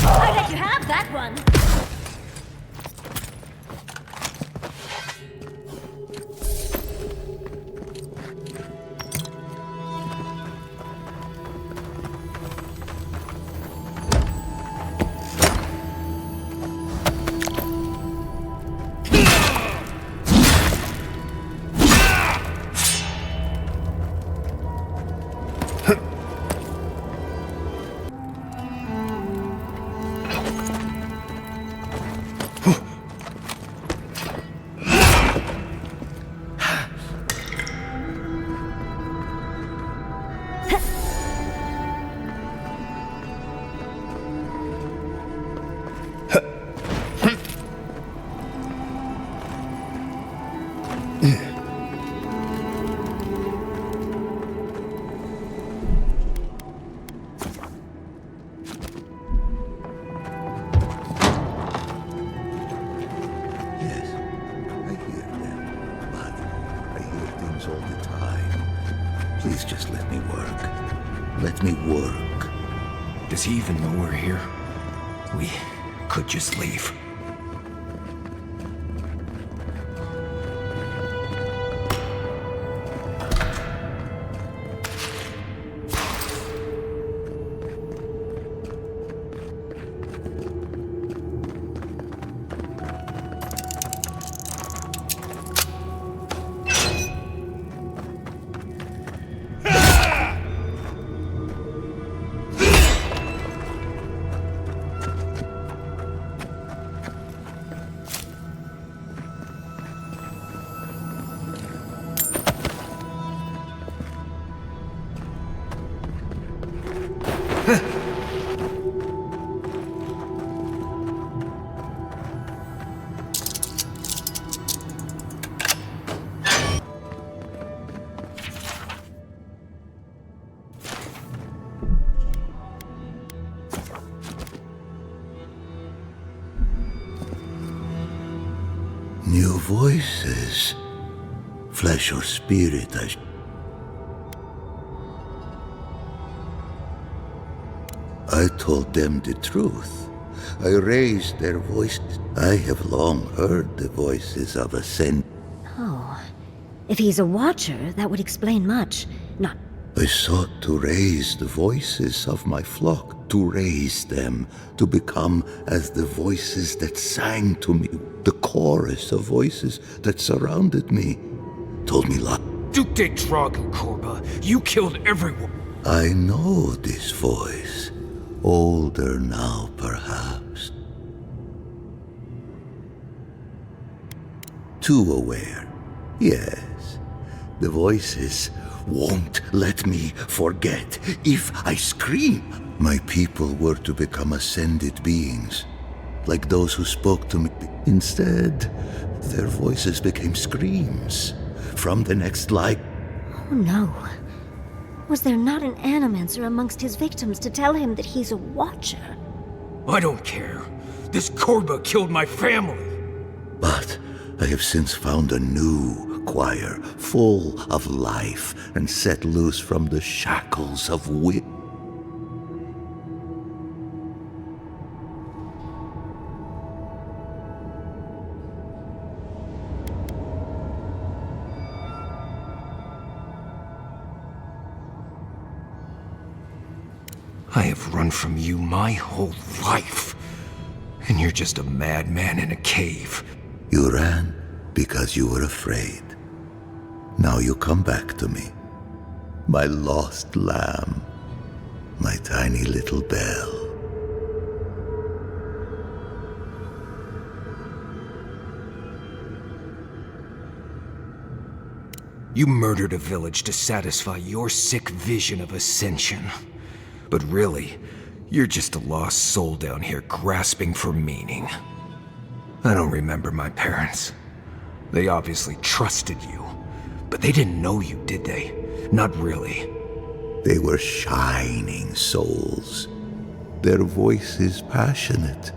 I let you have that one. All the time. Please just let me work. Let me work. Does he even know we're here? We could just leave. New voices. Flesh or spirit, I told them the truth. I raised their voices. I have long heard the voices of ascent. Oh. If he's a watcher, that would explain much. Not... I sought to raise the voices of my flock, to raise them, to become as the voices that sang to me, the chorus of voices that surrounded me, told me lies. Duke de Dragu, Korba. You killed everyone. I know this voice. Older now, perhaps. Too aware. Yes. The voices won't let me forget. If I scream, my people were to become ascended beings, like those who spoke to me. Instead, their voices became screams from the next life. Oh no. Was there not an animancer amongst his victims to tell him that he's a watcher? I don't care. This Korba killed my family. But I have since found a new choir, full of life, and set loose from the shackles of wit. I have run from you my whole life. And you're just a madman in a cave. You ran because you were afraid. Now you come back to me. My lost lamb. My tiny little bell. You murdered a village to satisfy your sick vision of ascension. But really, you're just a lost soul down here grasping for meaning. I don't remember my parents. They obviously trusted you. But they didn't know you, did they? Not really. They were shining souls. Their voices passionate.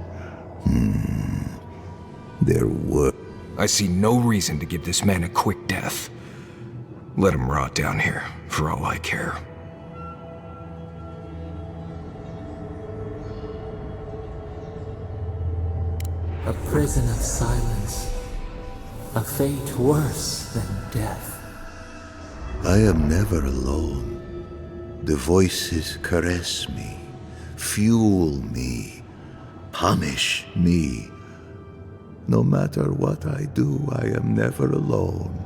Their work. I see no reason to give this man a quick death. Let him rot down here, for all I care. A prison of silence. A fate worse than death. I am never alone. The voices caress me, fuel me, punish me. No matter what I do, I am never alone.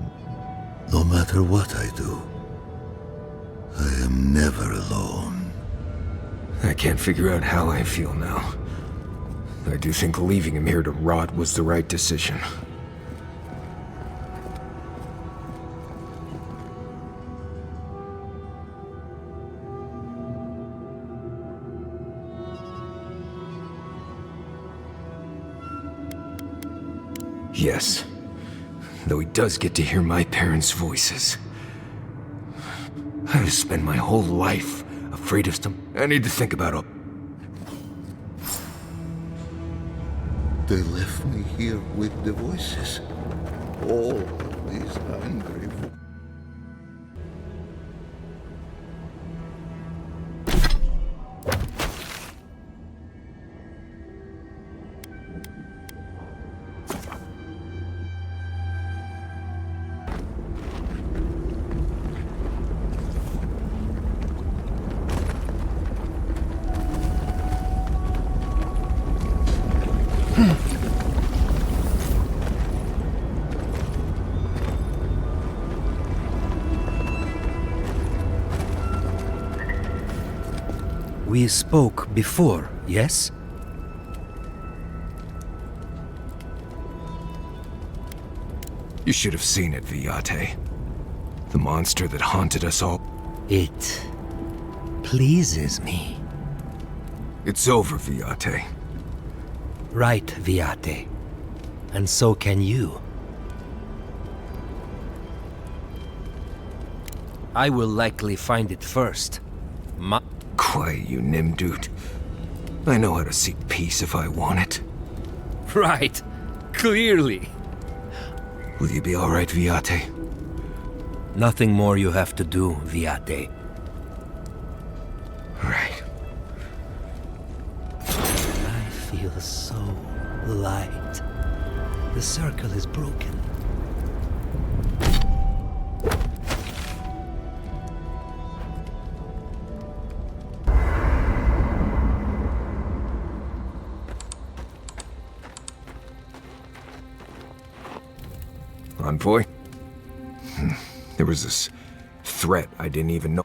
No matter what I do, I am never alone. I can't figure out how I feel now. I do think leaving him here to rot was the right decision. Yes, though he does get to hear my parents' voices. I've spent my whole life afraid of some... I need to think about it. They left me here with the voices. All these angry voices. We spoke before, yes? You should have seen it, Viate. The monster that haunted us all. It pleases me. It's over, Viate. Right, Viate. And so can you. I will likely find it first. Quiet, you Nimdude. I know how to seek peace if I want it. Right. Clearly. Will you be alright, Viate? Nothing more you have to do, Viate. Right. I feel so light. The circle is broken. Envoy? There was this threat I didn't even know.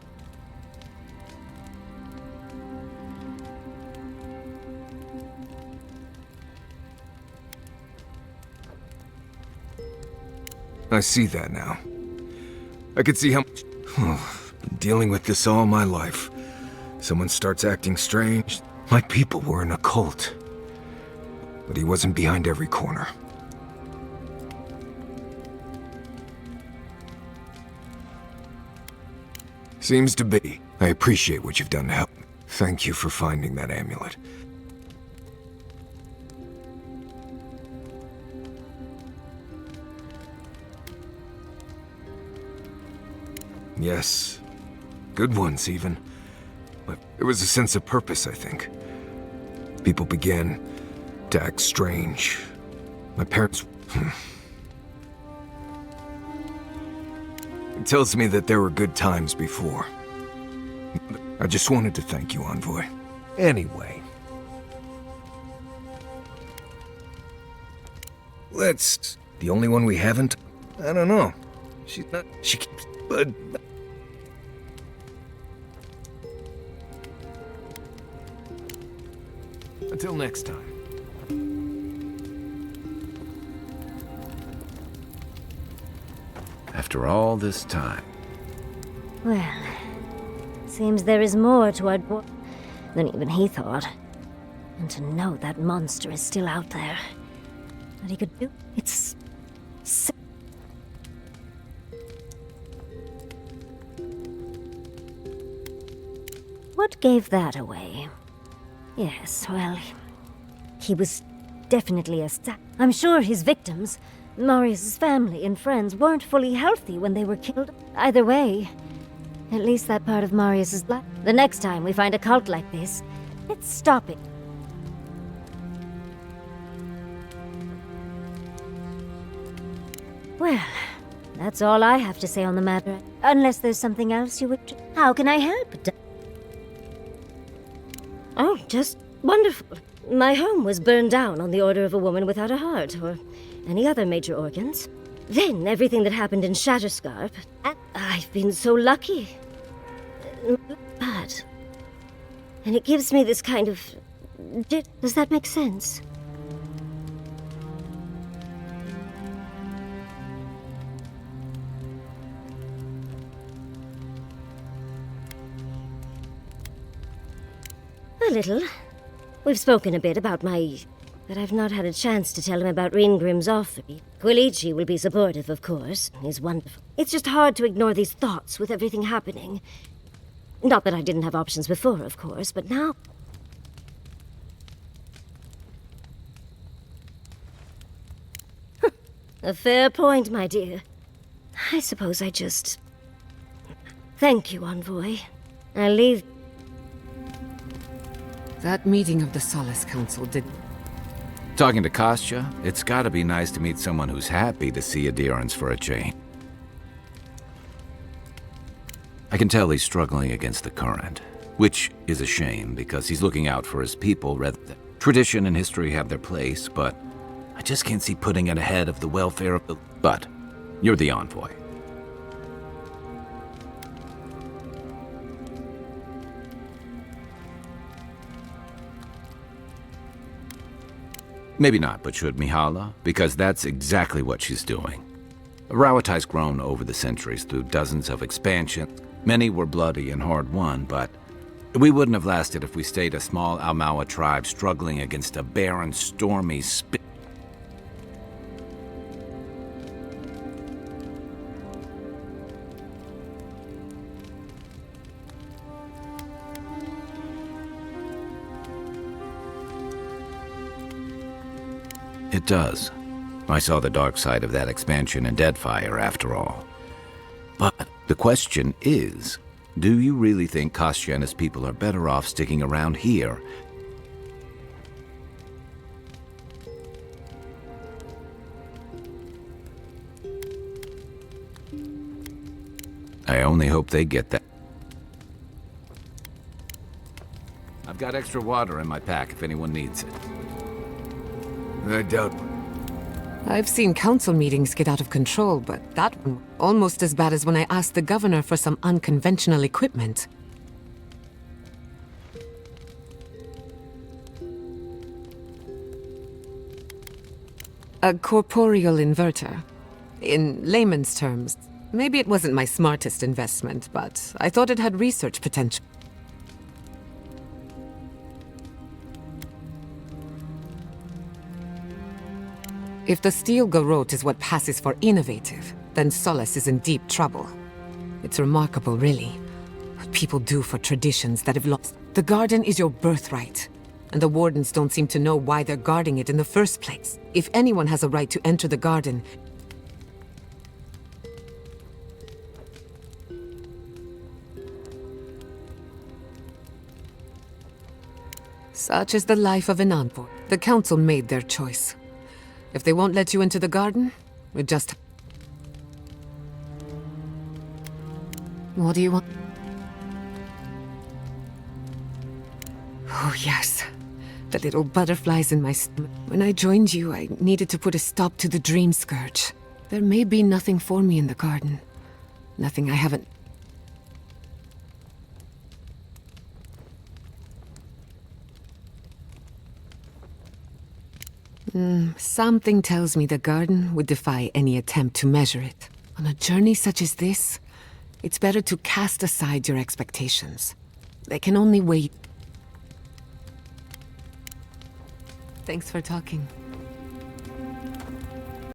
I see that now. I could see how much... been dealing with this all my life. Someone starts acting strange. My people were in a cult. But he wasn't behind every corner. Seems to be. I appreciate what you've done to help. Thank you for finding that amulet. Yes. Good ones, even. But it was a sense of purpose, I think. People began to act strange. My parents... It tells me that there were good times before. I just wanted to thank you, Envoy. Anyway. Let's... The only one we haven't? I don't know. She's not... She keeps... But... Until next time. After all this time. Well, seems there is more to our than even he thought. And to know that monster is still out there. That he could do... It's... What gave that away? Yes, well... He was definitely a I'm sure his victims, Marius' family and friends, weren't fully healthy when they were killed. Either way, at least that part of Marius' life. The next time we find a cult like this, let's stop it. Well, that's all I have to say on the matter. Unless there's something else you would... How can I help? Oh, just wonderful. My home was burned down on the order of a woman without a heart, or any other major organs. Then everything that happened in Shatterscarp. I've been so lucky. Bad. And it gives me this kind of... Does that make sense? A little. We've spoken a bit about but I've not had a chance to tell him about Reingrim's offer. Quilici will be supportive, of course. He's wonderful. It's just hard to ignore these thoughts with everything happening. Not that I didn't have options before, of course, but now... A fair point, my dear. I suppose I just... Thank you, Envoy. I'll leave... That meeting of the Solace Council did... Talking to Kostya, it's gotta be nice to meet someone who's happy to see adherence for a change. I can tell he's struggling against the current, which is a shame because he's looking out for his people rather than... Tradition and history have their place, but I just can't see putting it ahead of the welfare of the... But you're the envoy. Maybe not, but should Mihala? Because that's exactly what she's doing. Rawatai's grown over the centuries through dozens of expansions. Many were bloody and hard-won, but we wouldn't have lasted if we stayed a small Almawa tribe struggling against a barren, stormy It does. I saw the dark side of that expansion in Deadfire, after all. But the question is, do you really think Kostya and his people are better off sticking around here? I only hope they get that. I've got extra water in my pack if anyone needs it. I doubt... I've seen council meetings get out of control, but that one almost as bad as when I asked the governor for some unconventional equipment. A corporeal inverter. In layman's terms, maybe it wasn't my smartest investment, but I thought it had research potential. If the steel garrote is what passes for innovative, then Solace is in deep trouble. It's remarkable, really, what people do for traditions that have lost. The garden is your birthright, and the wardens don't seem to know why they're guarding it in the first place. If anyone has a right to enter the garden, such is the life of an envoy. The council made their choice. If they won't let you into the garden, we just... What do you want? Oh, yes. The little butterflies in my stomach. When I joined you, I needed to put a stop to the dream scourge. There may be nothing for me in the garden. Nothing I haven't... Something tells me the garden would defy any attempt to measure it. On a journey such as this, it's better to cast aside your expectations. They can only wait. Thanks for talking.